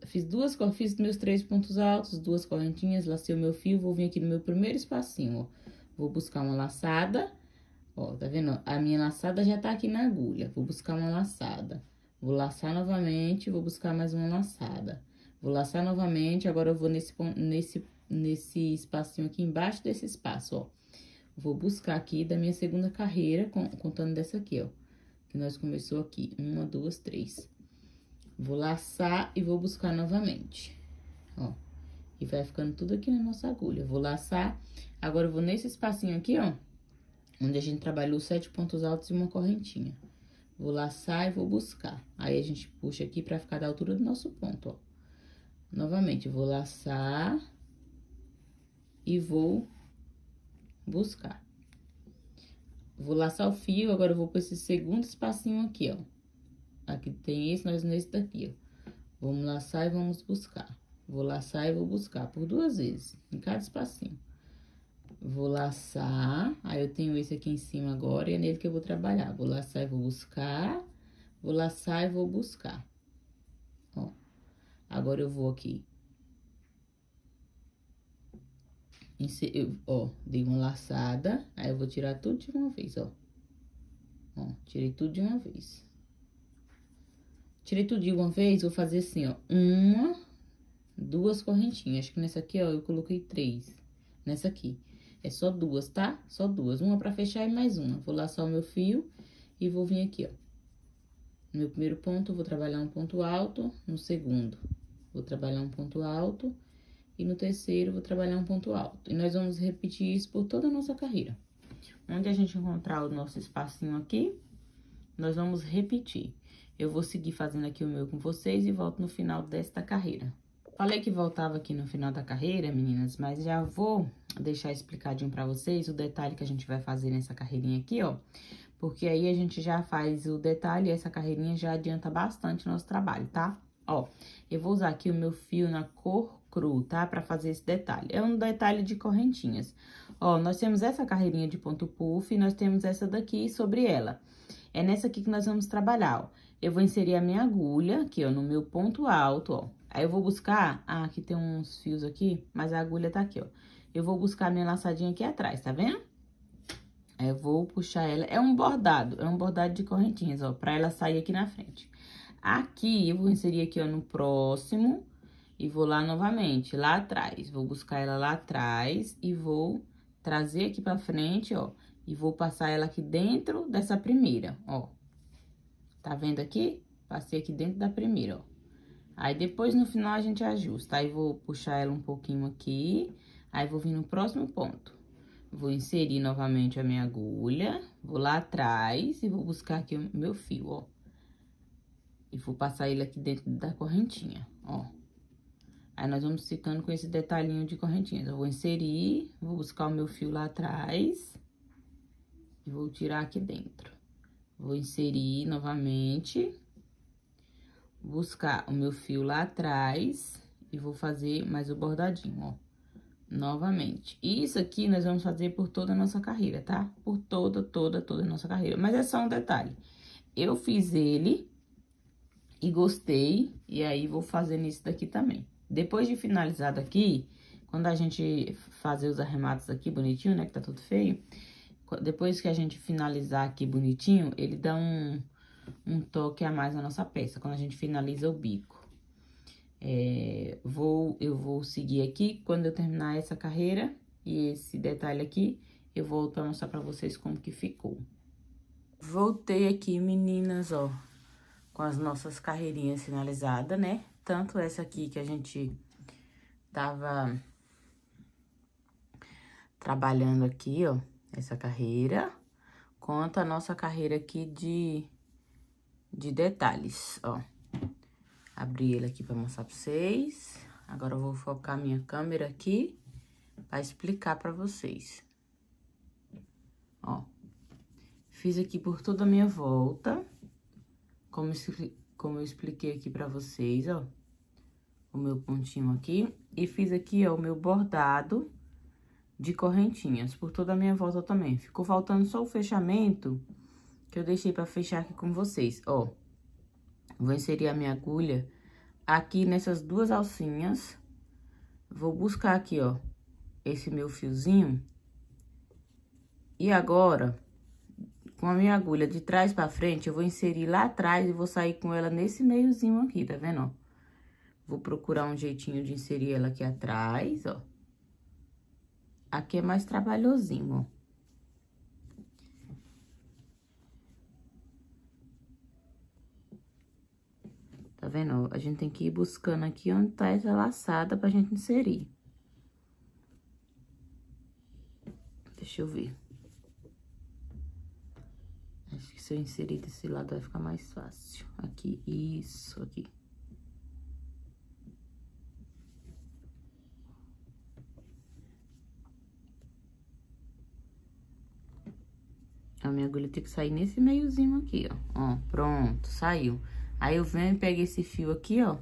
fiz meus 3 pontos altos, 2 correntinhas, lacei o meu fio, vou vir aqui no meu primeiro espacinho, ó. Vou buscar uma laçada, ó, tá vendo? A minha laçada já tá aqui na agulha, vou buscar uma laçada. Vou laçar novamente, vou buscar mais uma laçada. Vou laçar novamente, agora eu vou nesse espacinho aqui embaixo desse espaço, ó. Vou buscar aqui da minha segunda carreira, contando dessa aqui, ó. Que nós começou aqui, 1, 2, 3. Vou laçar e vou buscar novamente, ó. E vai ficando tudo aqui na nossa agulha. Vou laçar, agora eu vou nesse espacinho aqui, ó. Onde a gente trabalhou 7 pontos altos e uma correntinha. Vou laçar e vou buscar. Aí, a gente puxa aqui pra ficar da altura do nosso ponto, ó. Novamente, eu vou laçar e vou buscar. Vou laçar o fio, agora eu vou pra esse segundo espacinho aqui, ó. Aqui tem esse, nós nesse daqui, ó. Vamos laçar e vamos buscar. Vou laçar e vou buscar por 2 vezes, em cada espacinho. Vou laçar, aí eu tenho esse aqui em cima agora e é nele que eu vou trabalhar. Vou laçar e vou buscar, vou laçar e vou buscar. Ó, agora eu vou aqui. Ó, dei uma laçada, aí eu vou tirar tudo de uma vez, ó. Ó, tirei tudo de uma vez. Tirei tudo de uma vez, vou fazer assim, ó. 1, 2 correntinhas. Acho que nessa aqui, ó, eu coloquei 3. Nessa aqui. É só 2, tá? Só 2. Uma pra fechar e mais uma. Vou laçar o meu fio e vou vir aqui, ó. No meu primeiro ponto, vou trabalhar um ponto alto. No segundo, vou trabalhar um ponto alto. E no terceiro, vou trabalhar um ponto alto. E nós vamos repetir isso por toda a nossa carreira. Onde a gente encontrar o nosso espacinho aqui, nós vamos repetir. Eu vou seguir fazendo aqui o meu com vocês e volto no final desta carreira. Falei que voltava aqui no final da carreira, meninas, mas já vou deixar explicadinho pra vocês o detalhe que a gente vai fazer nessa carreirinha aqui, ó. Porque aí a gente já faz o detalhe e essa carreirinha já adianta bastante o nosso trabalho, tá? Ó, eu vou usar aqui o meu fio na cor cru, tá? Pra fazer esse detalhe. É um detalhe de correntinhas. Ó, nós temos essa carreirinha de ponto puff e nós temos essa daqui sobre ela. É nessa aqui que nós vamos trabalhar, ó. Eu vou inserir a minha agulha aqui, ó, no meu ponto alto, ó. Aí, eu vou buscar... Ah, aqui tem uns fios aqui, mas a agulha tá aqui, ó. Eu vou buscar a minha laçadinha aqui atrás, tá vendo? Aí, eu vou puxar ela. É um bordado de correntinhas, ó, pra ela sair aqui na frente. Aqui, eu vou inserir aqui, ó, no próximo... E vou lá novamente, lá atrás. Vou buscar ela lá atrás e vou trazer aqui pra frente, ó. E vou passar ela aqui dentro dessa primeira, ó. Tá vendo aqui? Passei aqui dentro da primeira, ó. Aí, depois, no final, a gente ajusta. Aí, vou puxar ela um pouquinho aqui. Aí, vou vir no próximo ponto. Vou inserir novamente a minha agulha. Vou lá atrás e vou buscar aqui o meu fio, ó. E vou passar ele aqui dentro da correntinha, ó. Aí, nós vamos ficando com esse detalhinho de correntinhas. Eu vou inserir, vou buscar o meu fio lá atrás. E vou tirar aqui dentro. Vou inserir novamente. Buscar o meu fio lá atrás. E vou fazer mais o bordadinho, ó. Novamente. Isso aqui nós vamos fazer por toda a nossa carreira, tá? Por toda a nossa carreira. Mas é só um detalhe. Eu fiz ele e gostei. E aí, vou fazer nisso daqui também. Depois de finalizado aqui, quando a gente fazer os arremates aqui bonitinho, né, que tá tudo feio, depois que a gente finalizar aqui bonitinho, ele dá um toque a mais na nossa peça, quando a gente finaliza o bico. Eu vou seguir aqui, quando eu terminar essa carreira e esse detalhe aqui, eu volto pra mostrar pra vocês como que ficou. Voltei aqui, meninas, ó, com as nossas carreirinhas finalizadas, né? Tanto essa aqui que a gente tava trabalhando aqui, ó, essa carreira, quanto a nossa carreira aqui de detalhes, ó. Abri ele aqui pra mostrar pra vocês. Agora eu vou focar minha câmera aqui pra explicar pra vocês. Ó, fiz aqui por toda a minha volta, como eu expliquei aqui pra vocês, ó. O meu pontinho aqui. E fiz aqui, ó, o meu bordado de correntinhas por toda a minha volta também. Ficou faltando só o fechamento, que eu deixei pra fechar aqui com vocês, ó. Vou inserir a minha agulha aqui nessas duas alcinhas. Vou buscar aqui, ó, esse meu fiozinho. E agora, com a minha agulha de trás pra frente, eu vou inserir lá atrás e vou sair com ela nesse meiozinho aqui, tá vendo, ó? Vou procurar um jeitinho de inserir ela aqui atrás, ó. Aqui é mais trabalhosinho, ó. Tá vendo? A gente tem que ir buscando aqui onde tá essa laçada pra gente inserir. Deixa eu ver. Acho que se eu inserir desse lado vai ficar mais fácil. Aqui, isso, aqui. A minha agulha tem que sair nesse meiozinho aqui, ó. Ó, pronto, saiu. Aí, eu venho e pego esse fio aqui, ó.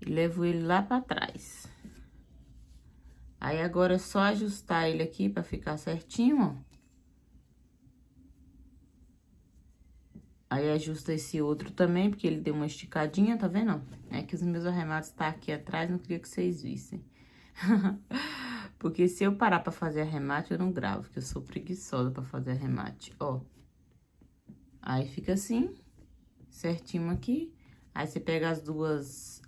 E levo ele lá pra trás. Aí, agora é só ajustar ele aqui pra ficar certinho, ó. Aí, ajusta esse outro também, porque ele deu uma esticadinha, tá vendo? É que os meus arremates tá aqui atrás, não queria que vocês vissem. Porque se eu parar pra fazer arremate, eu não gravo, porque eu sou preguiçosa pra fazer arremate, ó. Aí, fica assim, certinho aqui. Aí, você pega as duas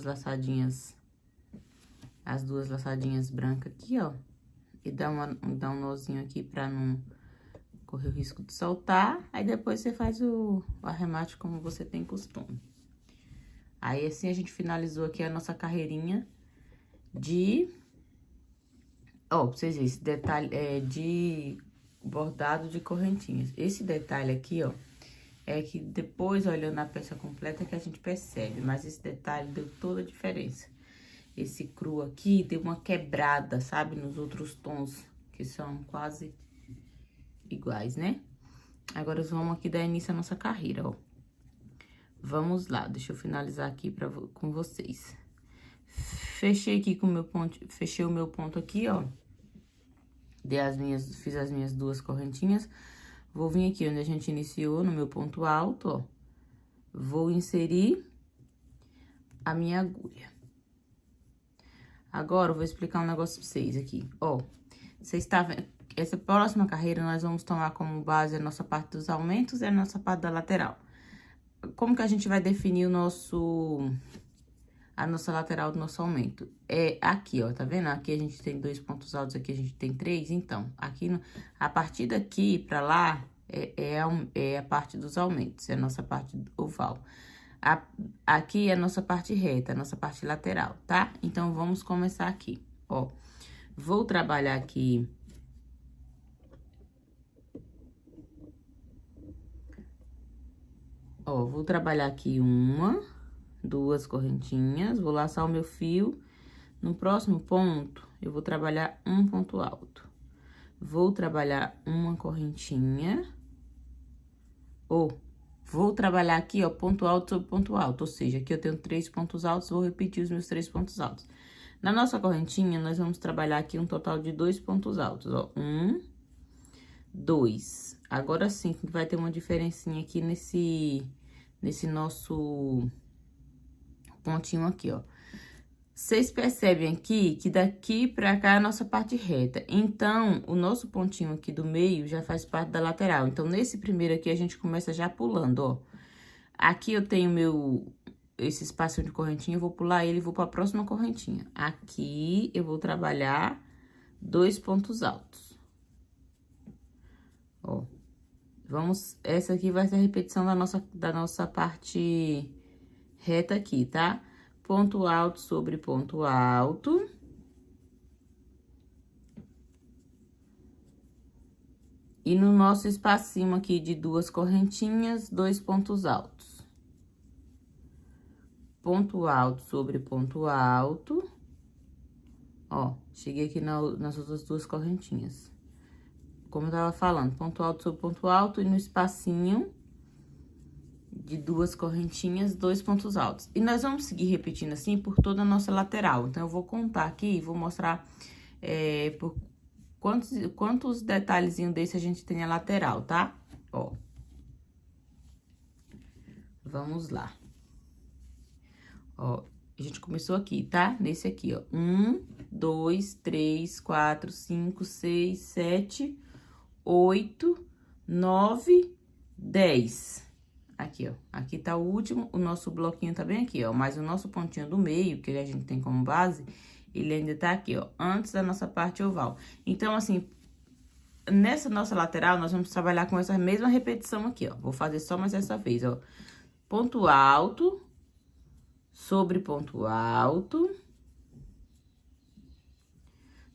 laçadinhas, brancas aqui, ó. E dá um nozinho aqui pra não correr o risco de soltar. Aí, depois você faz o arremate como você tem costume. Aí, assim, a gente finalizou aqui a nossa carreirinha de... Ó, pra vocês verem, esse detalhe é de bordado de correntinhas. Esse detalhe aqui, ó, é que depois, olhando a peça completa, que a gente percebe. Mas esse detalhe deu toda a diferença. Esse cru aqui deu uma quebrada, sabe? Nos outros tons, que são quase iguais, né? Agora, vamos aqui dar início à nossa carreira, ó. Vamos lá, deixa eu finalizar aqui com vocês. Fechei aqui com o meu ponto, fechei o meu ponto aqui, ó. Fiz as minhas duas correntinhas. Vou vir aqui onde a gente iniciou, no meu ponto alto, ó. Vou inserir a minha agulha. Agora, eu vou explicar um negócio pra vocês aqui, ó. Vocês tá vendo? Essa próxima carreira, nós vamos tomar como base a nossa parte dos aumentos e a nossa parte da lateral. Como que a gente vai definir a nossa lateral do nosso aumento? É aqui, ó, tá vendo? Aqui a gente tem 2 pontos altos, aqui a gente tem 3. Então, aqui, a partir daqui pra lá, é a parte dos aumentos, é a nossa parte oval. Aqui é a nossa parte reta, a nossa parte lateral, tá? Então, vamos começar aqui, ó. Vou trabalhar aqui... Ó, vou trabalhar aqui duas correntinhas, vou laçar o meu fio. No próximo ponto, eu vou trabalhar um ponto alto. Vou trabalhar uma correntinha. Ou, vou trabalhar aqui, ó, ponto alto sobre ponto alto. Ou seja, aqui eu tenho 3 pontos altos, vou repetir os meus 3 pontos altos. Na nossa correntinha, nós vamos trabalhar aqui um total de 2 pontos altos, ó. 1, 2. Agora sim, vai ter uma diferencinha aqui nesse nosso pontinho aqui, ó. Vocês percebem aqui que daqui pra cá é a nossa parte reta. Então, o nosso pontinho aqui do meio já faz parte da lateral. Então, nesse primeiro aqui, a gente começa já pulando, ó. Aqui eu tenho esse espaço de correntinha, eu vou pular ele e vou pra próxima correntinha. Aqui, eu vou trabalhar 2 pontos altos. Ó. Essa aqui vai ser a repetição da nossa parte reta aqui, tá? Ponto alto sobre ponto alto. E no nosso espacinho aqui de 2 correntinhas, 2 pontos altos. ponto alto sobre ponto alto. Ó, cheguei aqui nas outras duas correntinhas. Como eu tava falando, ponto alto sobre ponto alto e no espacinho de duas correntinhas, 2 pontos altos. E nós vamos seguir repetindo assim por toda a nossa lateral. Então, eu vou contar aqui e vou mostrar por quantos detalhezinhos desse a gente tem na lateral, tá? Ó. Vamos lá. Ó, a gente começou aqui, tá? Nesse aqui, ó. 1, 2, 3, 4, 5, 6, 7, 8, 9, 10. Aqui, ó. Aqui tá o último, o nosso bloquinho tá bem aqui, ó. Mas o nosso pontinho do meio, que a gente tem como base, ele ainda tá aqui, ó. Antes da nossa parte oval. Então, assim, nessa nossa lateral, nós vamos trabalhar com essa mesma repetição aqui, ó. Vou fazer só mais essa vez, ó. Ponto alto sobre ponto alto.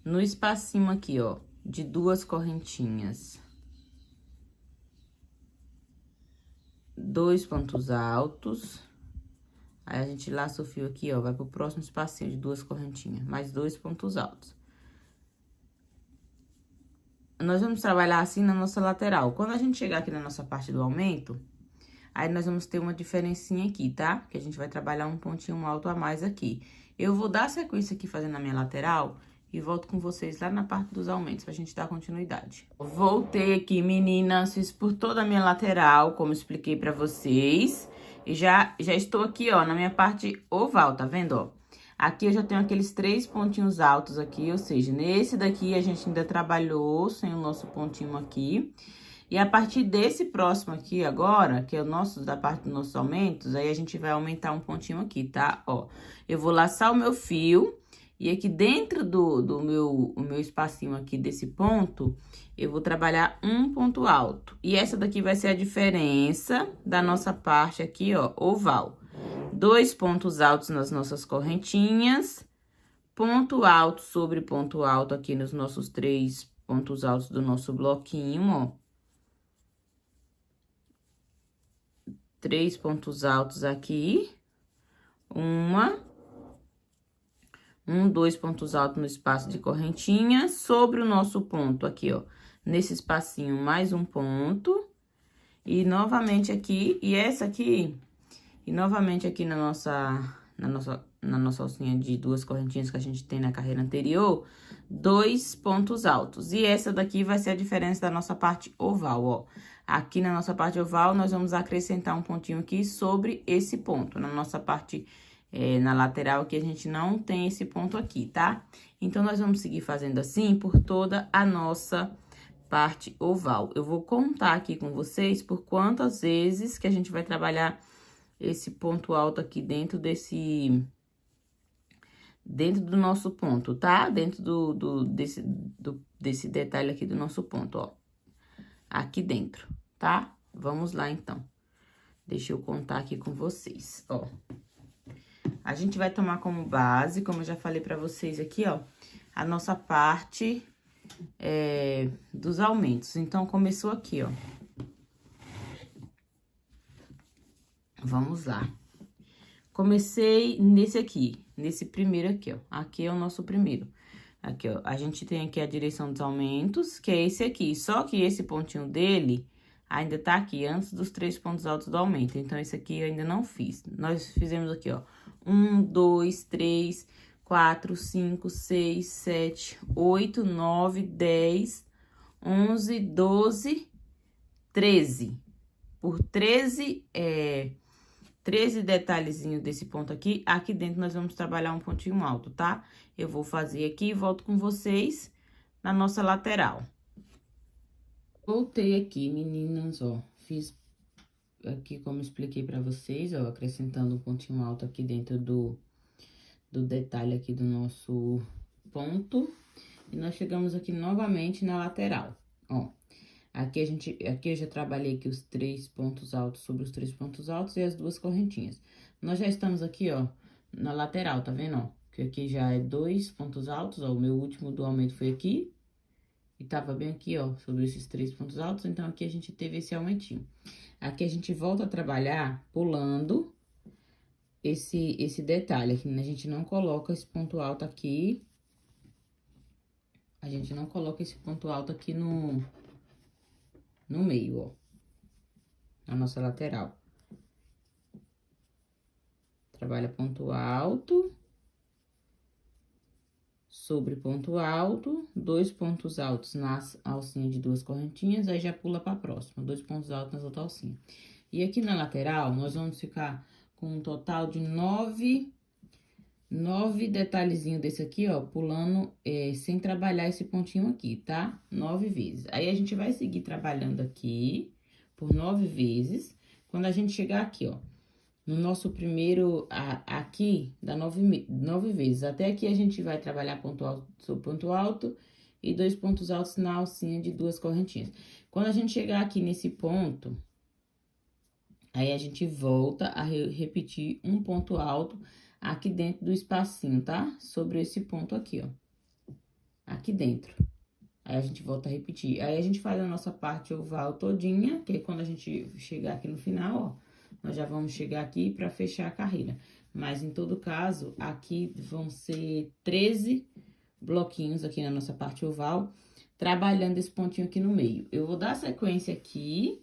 No espacinho aqui, ó, de duas correntinhas. 2 pontos altos. Aí, a gente laça o fio aqui, ó, vai pro próximo espacinho de duas correntinhas, mais 2 pontos altos. Nós vamos trabalhar assim na nossa lateral. Quando a gente chegar aqui na nossa parte do aumento, aí nós vamos ter uma diferencinha aqui, tá? Que a gente vai trabalhar um pontinho alto a mais aqui. Eu vou dar sequência aqui fazendo a minha lateral e volto com vocês lá na parte dos aumentos, pra gente dar continuidade. Voltei aqui, meninas, fiz por toda a minha lateral, como expliquei pra vocês. E já estou aqui, ó, na minha parte oval, tá vendo, ó? Aqui eu já tenho aqueles 3 pontinhos altos aqui, ou seja, nesse daqui a gente ainda trabalhou sem o nosso pontinho aqui. E a partir desse próximo aqui agora, que é o nosso, da parte dos nossos aumentos, aí a gente vai aumentar um pontinho aqui, tá? Ó, eu vou laçar o meu fio e aqui dentro do meu espacinho aqui desse ponto, eu vou trabalhar um ponto alto. E essa daqui vai ser a diferença da nossa parte aqui, ó, oval. 2 pontos altos nas nossas correntinhas, ponto alto sobre ponto alto aqui nos nossos 3 pontos altos do nosso bloquinho, ó. 3 pontos altos aqui, 2 pontos altos no espaço de correntinha, sobre o nosso ponto aqui, ó, nesse espacinho mais um ponto, e novamente aqui, e novamente aqui na nossa alcinha de duas correntinhas que a gente tem na carreira anterior, 2 pontos altos. E essa daqui vai ser a diferença da nossa parte oval, ó. Aqui na nossa parte oval, nós vamos acrescentar um pontinho aqui sobre esse ponto. Na nossa parte, na lateral aqui, a gente não tem esse ponto aqui, tá? Então, nós vamos seguir fazendo assim por toda a nossa parte oval. Eu vou contar aqui com vocês por quantas vezes que a gente vai trabalhar esse ponto alto aqui dentro desse do nosso ponto, tá? Dentro desse detalhe aqui do nosso ponto, ó. Aqui dentro, tá? Vamos lá, então. Deixa eu contar aqui com vocês, ó. A gente vai tomar como base, como eu já falei pra vocês aqui, ó, a nossa parte dos aumentos. Então, começou aqui, ó. Vamos lá. Comecei nesse aqui, nesse primeiro aqui, ó. Aqui é o nosso primeiro. Aqui, ó, a gente tem aqui a direção dos aumentos, que é esse aqui. Só que esse pontinho dele ainda tá aqui, antes dos 3 pontos altos do aumento. Então, esse aqui eu ainda não fiz. Nós fizemos aqui, ó, 1, 2, 3, 4, 5, 6, 7, 8, 9, 10, 11, 12, 13. Por 13 detalhezinhos desse ponto aqui, aqui dentro nós vamos trabalhar um pontinho alto, tá? Eu vou fazer aqui e volto com vocês na nossa lateral. Voltei aqui, meninas, ó, fiz aqui como expliquei pra vocês, ó, acrescentando um pontinho alto aqui dentro do detalhe aqui do nosso ponto. E nós chegamos aqui novamente na lateral, ó. Aqui eu já trabalhei aqui os 3 pontos altos sobre os 3 pontos altos e as duas correntinhas. Nós já estamos aqui, ó, na lateral, tá vendo, ó? Que aqui já é 2 pontos altos, ó, o meu último do aumento foi aqui. E tava bem aqui, ó, sobre esses 3 pontos altos, então aqui a gente teve esse aumentinho. Aqui a gente volta a trabalhar pulando esse detalhe aqui, né? A gente não coloca esse ponto alto aqui. A gente não coloca esse ponto alto aqui no meio, ó. Na nossa lateral. Trabalha ponto alto. Sobre ponto alto. 2 pontos altos na alcinha de 2 correntinhas. Aí já pula pra próxima. 2 pontos altos nas outras alcinhas. E aqui na lateral, nós vamos ficar com um total de 9 detalhezinhos desse aqui, ó, pulando, sem trabalhar esse pontinho aqui, tá? 9 vezes. Aí, a gente vai seguir trabalhando aqui por 9 vezes. Quando a gente chegar aqui, ó, no nosso primeiro, aqui, dá 9 vezes. Até aqui, a gente vai trabalhar ponto alto sobre ponto alto e 2 pontos altos na alcinha de 2 correntinhas. Quando a gente chegar aqui nesse ponto, aí, a gente volta a repetir um ponto alto aqui dentro do espacinho, tá? Sobre esse ponto aqui, ó. Aqui dentro. Aí, a gente volta a repetir. Aí, a gente faz a nossa parte oval todinha, que aí, quando a gente chegar aqui no final, ó, nós já vamos chegar aqui pra fechar a carreira. Mas, em todo caso, aqui vão ser 13 bloquinhos aqui na nossa parte oval, trabalhando esse pontinho aqui no meio. Eu vou dar sequência aqui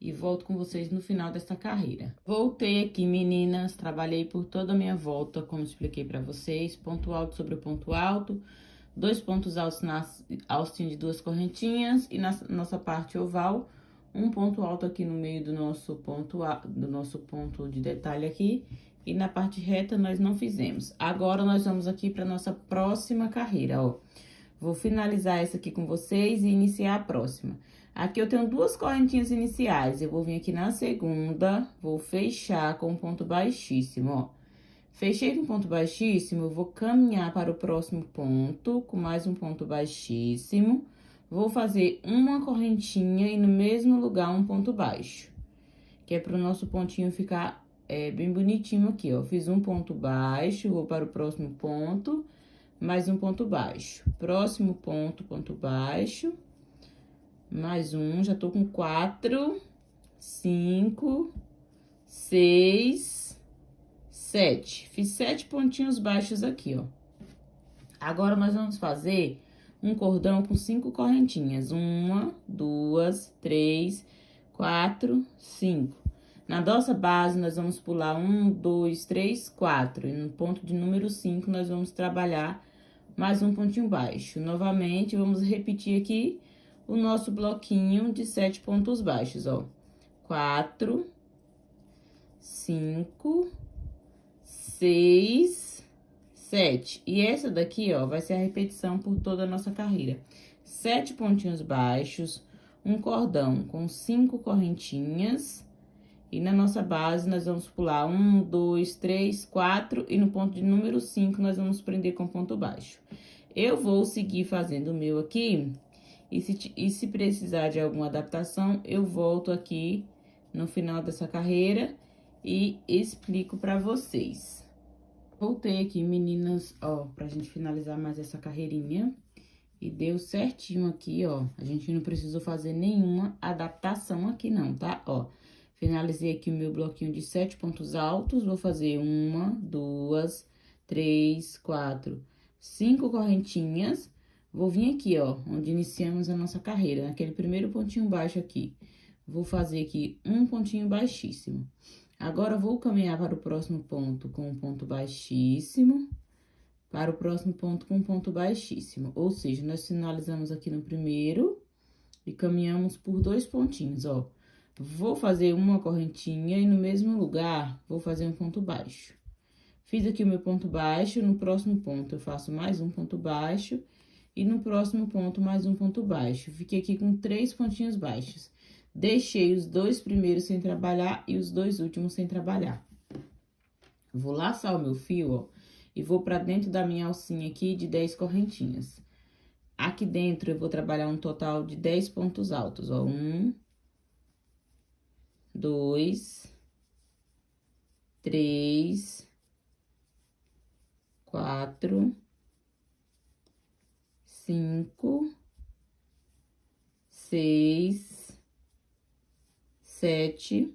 e volto com vocês no final desta carreira. Voltei aqui, meninas, trabalhei por toda a minha volta, como expliquei pra vocês, ponto alto sobre ponto alto, 2 pontos altos na alcinha de 2 correntinhas e na nossa parte oval, um ponto alto aqui no meio do nosso ponto de detalhe aqui, e na parte reta nós não fizemos. Agora, nós vamos aqui pra nossa próxima carreira, ó. Vou finalizar essa aqui com vocês e iniciar a próxima. Aqui eu tenho 2 correntinhas iniciais, eu vou vir aqui na segunda, vou fechar com um ponto baixíssimo, ó. Fechei com ponto baixíssimo, eu vou caminhar para o próximo ponto, com mais um ponto baixíssimo. Vou fazer uma correntinha e no mesmo lugar um ponto baixo. Que é para o nosso pontinho ficar bem bonitinho aqui, ó. Fiz um ponto baixo, vou para o próximo ponto, mais um ponto baixo. Próximo ponto, ponto baixo. Mais um, já tô com 4, 5, 6, 7. Fiz 7 pontinhos baixos aqui, ó. Agora, nós vamos fazer um cordão com 5 correntinhas. 1, 2, 3, 4, 5. Na nossa base, nós vamos pular 1, 2, 3, 4. E no ponto de número 5, nós vamos trabalhar mais um pontinho baixo. Novamente, vamos repetir aqui o nosso bloquinho de 7 pontos baixos, ó. 4, 5, 6, 7. E essa daqui, ó, vai ser a repetição por toda a nossa carreira. 7 pontinhos baixos, um cordão com 5 correntinhas. E na nossa base, nós vamos pular 1, 2, 3, 4. E no ponto de número 5, nós vamos prender com ponto baixo. Eu vou seguir fazendo o meu aqui. E se precisar de alguma adaptação, eu volto aqui no final dessa carreira e explico pra vocês. Voltei aqui, meninas, ó, pra gente finalizar mais essa carreirinha. E deu certinho aqui, ó. A gente não precisou fazer nenhuma adaptação aqui não, tá? Ó, finalizei aqui o meu bloquinho de 7 pontos altos. Vou fazer 1, 2, 3, 4, 5 correntinhas. Vou vir aqui, ó, onde iniciamos a nossa carreira, naquele primeiro pontinho baixo aqui. Vou fazer aqui um pontinho baixíssimo. Agora, vou caminhar para o próximo ponto com um ponto baixíssimo, para o próximo ponto com um ponto baixíssimo. Ou seja, nós finalizamos aqui no primeiro e caminhamos por 2 pontinhos, ó. Vou fazer uma correntinha e no mesmo lugar, vou fazer um ponto baixo. Fiz aqui o meu ponto baixo, no próximo ponto eu faço mais um ponto baixo. E no próximo ponto, mais um ponto baixo. Fiquei aqui com 3 pontinhos baixos. Deixei os 2 primeiros sem trabalhar e os 2 últimos sem trabalhar. Vou laçar o meu fio, ó, e vou pra dentro da minha alcinha aqui de 10 correntinhas. Aqui dentro, eu vou trabalhar um total de 10 pontos altos, ó. 1, 2, 3, 4... 5, 6, 7,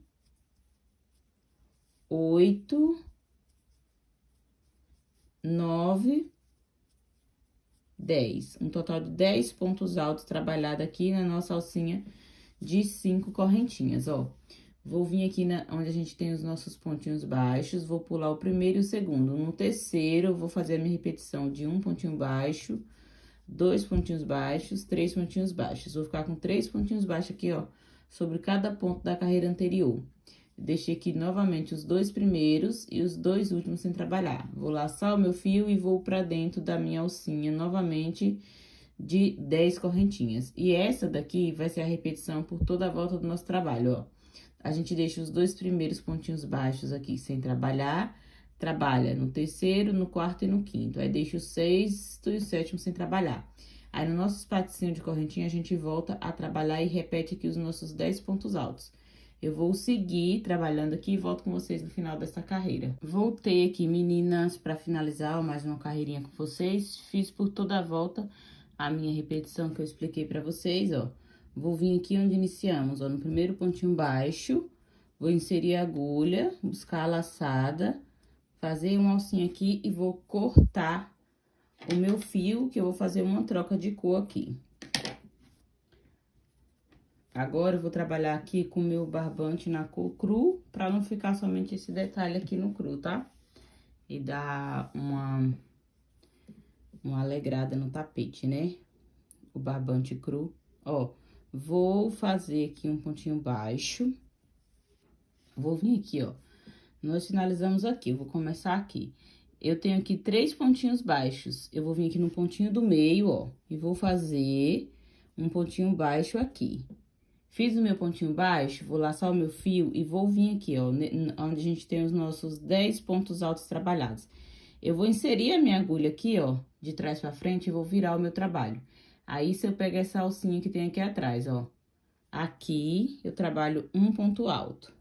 8 9, 10. Um total de 10 pontos altos trabalhado aqui na nossa alcinha de 5 correntinhas, ó. Vou vir aqui onde a gente tem os nossos pontinhos baixos, vou pular o primeiro e o segundo. No terceiro, eu vou fazer a minha repetição de um pontinho baixo, 2 pontinhos baixos, 3 pontinhos baixos. Vou ficar com 3 pontinhos baixos aqui, ó, sobre cada ponto da carreira anterior. Deixei aqui novamente os 2 primeiros e os 2 últimos sem trabalhar. Vou laçar o meu fio e vou pra dentro da minha alcinha novamente de 10 correntinhas. E essa daqui vai ser a repetição por toda a volta do nosso trabalho, ó. A gente deixa os 2 primeiros pontinhos baixos aqui sem trabalhar, trabalha no terceiro, no quarto e no quinto. Aí, deixa o sexto e o sétimo sem trabalhar. Aí, no nosso espacinho de correntinha, a gente volta a trabalhar e repete aqui os nossos 10 pontos altos. Eu vou seguir trabalhando aqui e volto com vocês no final dessa carreira. Voltei aqui, meninas, pra finalizar mais uma carreirinha com vocês. Fiz por toda a volta a minha repetição que eu expliquei pra vocês, ó. Vou vir aqui onde iniciamos, ó, no primeiro pontinho baixo, vou inserir a agulha, buscar a laçada, fazer uma alcinha aqui e vou cortar o meu fio, que eu vou fazer uma troca de cor aqui. Agora, eu vou trabalhar aqui com o meu barbante na cor cru, pra não ficar somente esse detalhe aqui no cru, tá? E dar uma alegrada no tapete, né? O barbante cru, ó. Vou fazer aqui um pontinho baixo. Vou vir aqui, ó. Nós finalizamos aqui, eu vou começar aqui. Eu tenho aqui 3 pontinhos baixos. Eu vou vir aqui no pontinho do meio, ó. E vou fazer um pontinho baixo aqui. Fiz o meu pontinho baixo, vou laçar o meu fio e vou vir aqui, ó. Onde a gente tem os nossos 10 pontos altos trabalhados. Eu vou inserir a minha agulha aqui, ó. De trás pra frente e vou virar o meu trabalho. Aí, se eu pegar essa alcinha que tem aqui atrás, ó, aqui eu trabalho um ponto alto.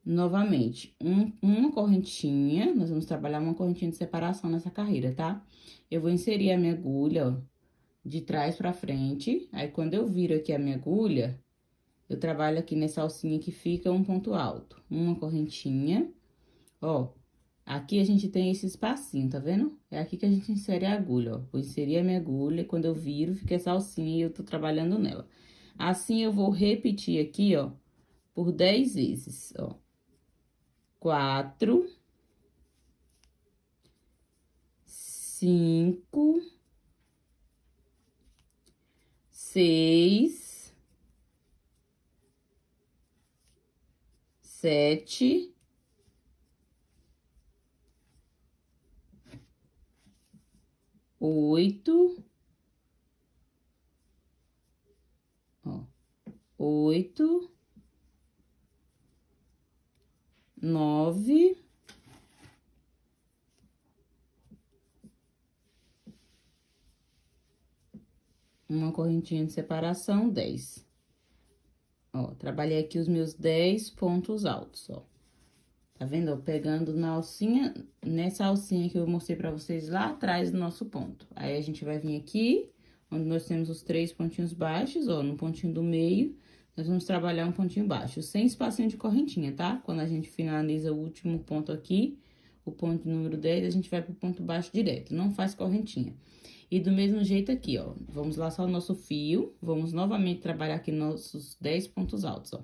Novamente, uma correntinha, nós vamos trabalhar uma correntinha de separação nessa carreira, tá? Eu vou inserir a minha agulha, ó, de trás pra frente. Aí, quando eu viro aqui a minha agulha, eu trabalho aqui nessa alcinha que fica um ponto alto. Uma correntinha, ó. Aqui a gente tem esse espacinho, tá vendo? É aqui que a gente insere a agulha, ó. Vou inserir a minha agulha, quando eu viro, fica essa alcinha e eu tô trabalhando nela. Assim, eu vou repetir aqui, ó, por 10 vezes, ó. 4, 5, 6, 7, 8, ó, 8, 9, 1 correntinha de separação, 10. Ó, trabalhei aqui os meus 10 pontos altos, ó. Tá vendo? Ó, pegando na alcinha, nessa alcinha que eu mostrei pra vocês lá atrás do nosso ponto. Aí, a gente vai vir aqui, onde nós temos os 3 pontinhos baixos, ó, no pontinho do meio, nós vamos trabalhar um pontinho baixo, sem espacinho de correntinha, tá? Quando a gente finaliza o último ponto aqui, o ponto número 10, a gente vai pro ponto baixo direto, não faz correntinha. E do mesmo jeito aqui, ó, vamos laçar o nosso fio, vamos novamente trabalhar aqui nossos 10 pontos altos, ó.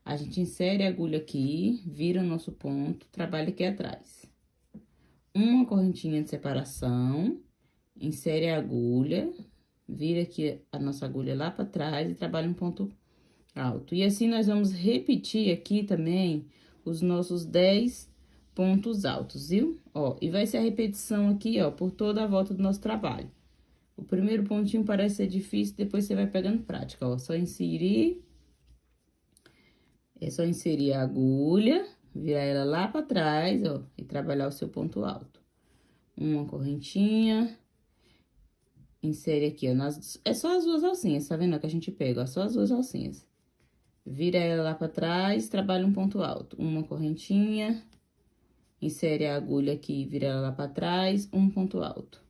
A gente insere a agulha aqui, vira o nosso ponto, trabalha aqui atrás. Uma correntinha de separação, insere a agulha, vira aqui a nossa agulha lá pra trás e trabalha um ponto alto. E assim, nós vamos repetir aqui também os nossos 10 pontos altos, viu? Ó, e vai ser a repetição aqui, ó, por toda a volta do nosso trabalho. O primeiro pontinho parece ser difícil, depois você vai pegando prática, ó. Só inserir... É só inserir a agulha, virar ela lá pra trás, ó, e trabalhar o seu ponto alto. Uma correntinha, insere aqui, ó, é só as 2 alcinhas, tá vendo? Que a gente pega, ó, só as 2 alcinhas. Vira ela lá pra trás, trabalha um ponto alto. Uma correntinha, insere a agulha aqui, vira ela lá pra trás, um ponto alto.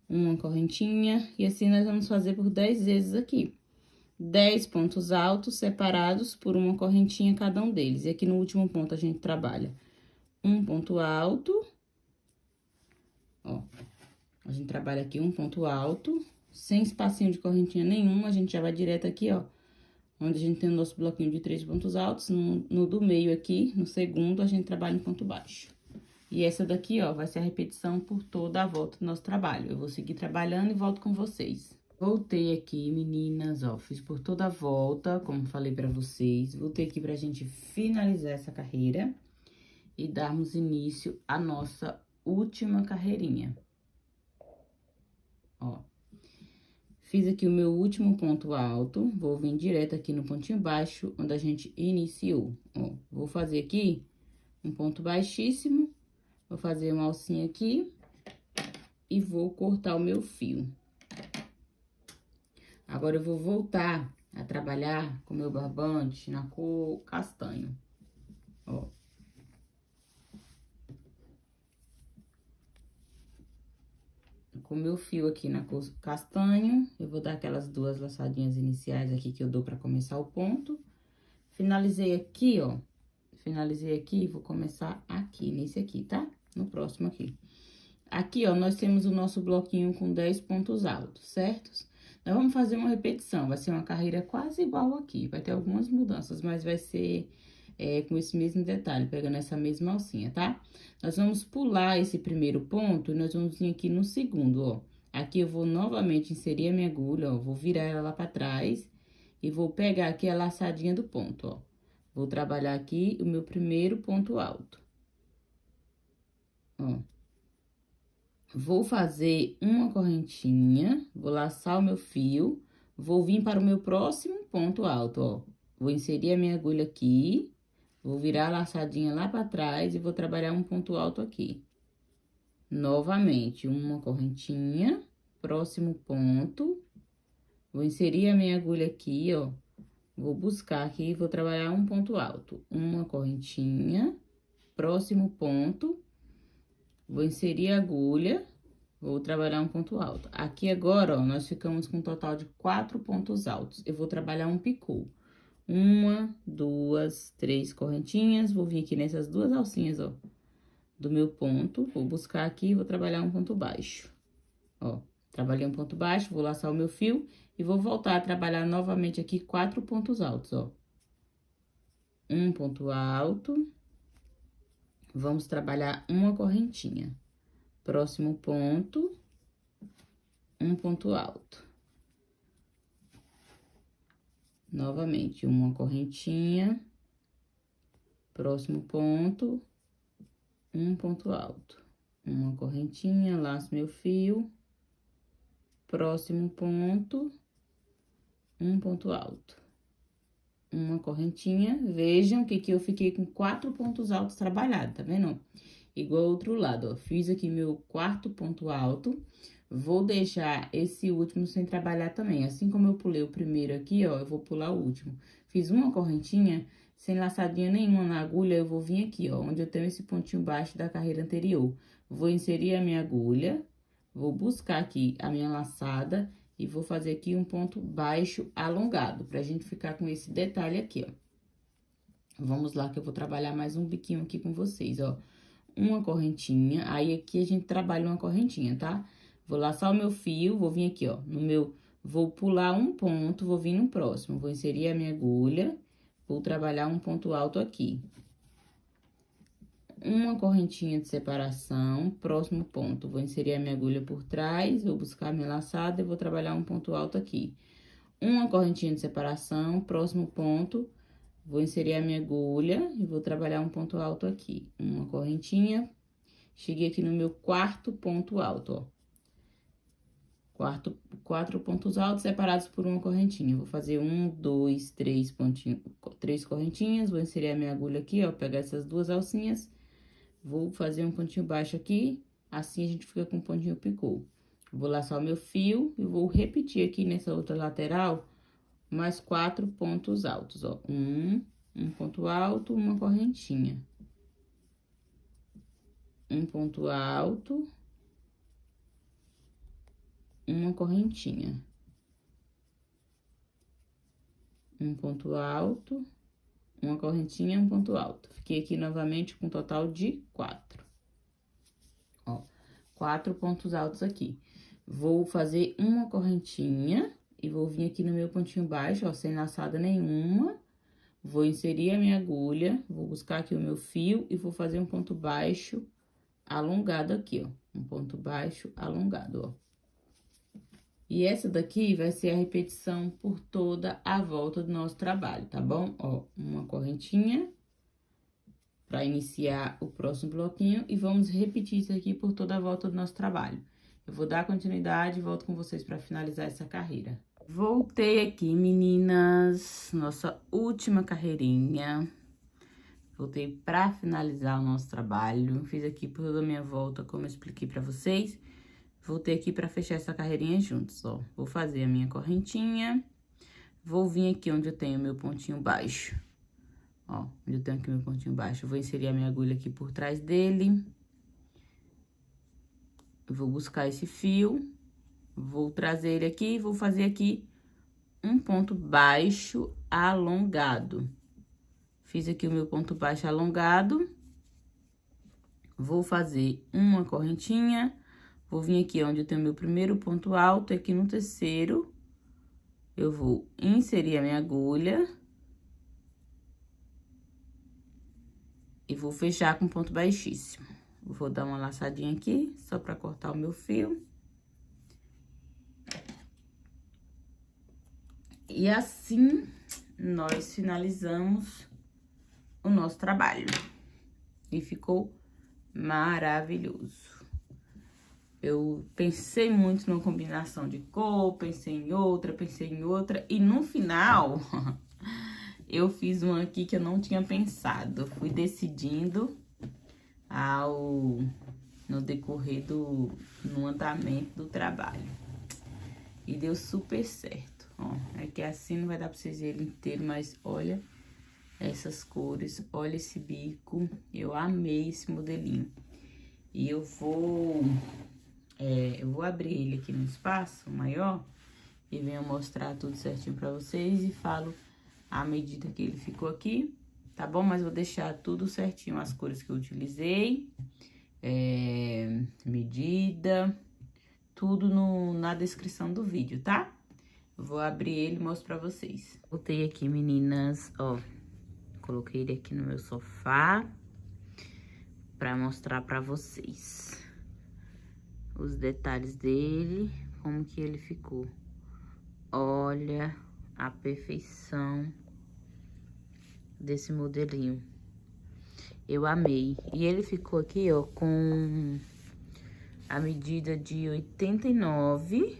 Uma correntinha, e assim nós vamos fazer por 10 vezes aqui. 10 pontos altos separados por uma correntinha cada um deles. E aqui no último ponto a gente trabalha um ponto alto, A gente trabalha aqui um ponto alto, sem espacinho de correntinha nenhuma, a gente já vai direto aqui, ó. Onde a gente tem o nosso bloquinho de 3 pontos altos, no do meio aqui, no segundo, a gente trabalha em ponto baixo. E essa daqui, ó, vai ser a repetição por toda a volta do nosso trabalho. Eu vou seguir trabalhando e volto com vocês. Voltei aqui, meninas, ó, fiz por toda a volta, como falei pra vocês. Voltei aqui pra gente finalizar essa carreira e darmos início à nossa última carreirinha. Ó. Fiz aqui o meu último ponto alto, vou vir direto aqui no pontinho baixo, onde a gente iniciou. Ó, vou fazer aqui um ponto baixíssimo, vou fazer uma alcinha aqui e vou cortar o meu fio. Agora, eu vou voltar a trabalhar com o meu barbante na cor castanho, ó. Com o meu fio aqui na cor castanho, eu vou dar aquelas 2 laçadinhas iniciais aqui que eu dou pra começar o ponto. Finalizei aqui, ó. Finalizei aqui, vou começar aqui, nesse aqui, tá? No próximo aqui. Aqui, ó, nós temos o nosso bloquinho com 10 pontos altos, certos? Nós vamos fazer uma repetição, vai ser uma carreira quase igual aqui. Vai ter algumas mudanças, mas vai ser com esse mesmo detalhe, pegando essa mesma alcinha, tá? Nós vamos pular esse primeiro ponto e nós vamos vir aqui no segundo, ó. Aqui eu vou novamente inserir a minha agulha, ó, vou virar ela lá pra trás e vou pegar aqui a laçadinha do ponto, ó. Vou trabalhar aqui o meu primeiro ponto alto. Ó. Vou fazer uma correntinha, vou laçar o meu fio, vou vir para o meu próximo ponto alto, ó. Vou inserir a minha agulha aqui, vou virar a laçadinha lá para trás e vou trabalhar um ponto alto aqui. Novamente, uma correntinha, próximo ponto, vou inserir a minha agulha aqui, ó. Vou buscar aqui e vou trabalhar um ponto alto. Uma correntinha, próximo ponto, vou inserir a agulha, vou trabalhar um ponto alto. Aqui agora, ó, nós ficamos com um total de 4 pontos altos. Eu vou trabalhar um picô. 1, 2, 3 correntinhas, vou vir aqui nessas 2 alcinhas, ó, do meu ponto, vou buscar aqui e vou trabalhar um ponto baixo. Ó, trabalhei um ponto baixo, vou laçar o meu fio e vou voltar a trabalhar novamente aqui 4 pontos altos, ó. Um ponto alto, vamos trabalhar uma correntinha. Próximo ponto, um ponto alto. Novamente, uma correntinha, próximo ponto, um ponto alto. Uma correntinha, laço meu fio, próximo ponto, um ponto alto. Uma correntinha, vejam que aqui eu fiquei com 4 pontos altos trabalhados, tá vendo? Igual ao outro lado, ó, fiz aqui meu 4º ponto alto, vou deixar esse último sem trabalhar também. Assim como eu pulei o primeiro aqui, ó, eu vou pular o último. Fiz uma correntinha, sem laçadinha nenhuma na agulha, eu vou vir aqui, ó, onde eu tenho esse pontinho baixo da carreira anterior. Vou inserir a minha agulha, vou buscar aqui a minha laçada e vou fazer aqui um ponto baixo alongado, pra gente ficar com esse detalhe aqui, ó. Vamos lá que eu vou trabalhar mais um biquinho aqui com vocês, ó. Uma correntinha, aí aqui a gente trabalha uma correntinha, tá? Vou laçar o meu fio, vou vir aqui, ó, no meu... Vou pular um ponto, vou vir no próximo, vou inserir a minha agulha, vou trabalhar um ponto alto aqui. Uma correntinha de separação, próximo ponto, vou inserir a minha agulha por trás, vou buscar a minha laçada e vou trabalhar um ponto alto aqui. Uma correntinha de separação, próximo ponto, vou inserir a minha agulha e vou trabalhar um ponto alto aqui. Uma correntinha, cheguei aqui no meu 4º ponto alto, ó. 4 pontos altos separados por uma correntinha. Vou fazer 1, 2, 3 pontinhos, 3 correntinhas, vou inserir a minha agulha aqui, ó, pegar essas 2 alcinhas, vou fazer um pontinho baixo aqui, assim a gente fica com um pontinho picô. Vou laçar o meu fio e vou repetir aqui nessa outra lateral mais 4 pontos altos, ó. Um ponto alto, uma correntinha. Um ponto alto, uma correntinha. Um ponto alto, uma correntinha, um ponto alto. Fiquei aqui novamente com um total de 4. Ó, 4 pontos altos aqui. Vou fazer uma correntinha e vou vir aqui no meu pontinho baixo, ó, sem laçada nenhuma. Vou inserir a minha agulha, vou buscar aqui o meu fio e vou fazer um ponto baixo alongado aqui, ó. Um ponto baixo alongado, ó. E essa daqui vai ser a repetição por toda a volta do nosso trabalho, tá bom? Ó, uma correntinha para iniciar o próximo bloquinho e vamos repetir isso aqui por toda a volta do nosso trabalho. Eu vou dar continuidade e volto com vocês para finalizar essa carreira. Voltei aqui, meninas, nossa última carreirinha. Voltei para finalizar o nosso trabalho. Fiz aqui por toda a minha volta, como eu expliquei para vocês. Voltei aqui para fechar essa carreirinha juntos, ó. Vou fazer a minha correntinha. Vou vir aqui onde eu tenho meu pontinho baixo. Ó, onde eu tenho aqui meu pontinho baixo. Vou inserir a minha agulha aqui por trás dele. Vou buscar esse fio. Vou trazer ele aqui e vou fazer aqui um ponto baixo alongado. Fiz aqui o meu ponto baixo alongado. Vou fazer uma correntinha. Vou vir aqui onde eu tenho meu primeiro ponto alto, aqui no terceiro, eu vou inserir a minha agulha. E vou fechar com ponto baixíssimo. Vou dar uma laçadinha aqui, só pra cortar o meu fio. E assim, nós finalizamos o nosso trabalho. E ficou maravilhoso. Eu pensei muito numa combinação de cor, pensei em outra. E no final, eu fiz uma aqui que eu não tinha pensado. Fui decidindo no decorrer no andamento do trabalho. E deu super certo. Ó, é que assim não vai dar pra vocês verem inteiro, mas olha essas cores, olha esse bico. Eu amei esse modelinho. E eu vou abrir ele aqui no espaço maior e venho mostrar tudo certinho pra vocês e falo a medida que ele ficou aqui, tá bom? Mas vou deixar tudo certinho, as cores que eu utilizei, medida, tudo na descrição do vídeo, tá? Vou abrir ele e mostro pra vocês. Botei aqui, meninas, ó, coloquei ele aqui no meu sofá pra mostrar pra vocês os detalhes dele, como que ele ficou. Olha a perfeição desse modelinho. Eu amei. E ele ficou aqui, ó, com a medida de 89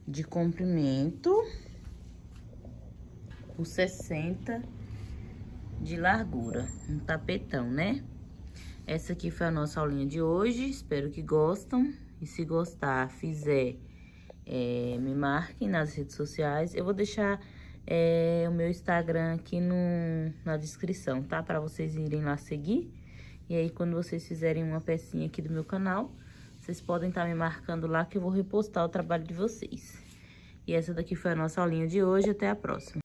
de comprimento por 60 de largura. Um tapetão, né? Essa aqui foi a nossa aulinha de hoje. Espero que gostam. E se gostar, me marquem nas redes sociais. Eu vou deixar o meu Instagram aqui na descrição, tá? Pra vocês irem lá seguir. E aí, quando vocês fizerem uma pecinha aqui do meu canal, vocês podem estar me marcando lá que eu vou repostar o trabalho de vocês. E essa daqui foi a nossa aulinha de hoje. Até a próxima.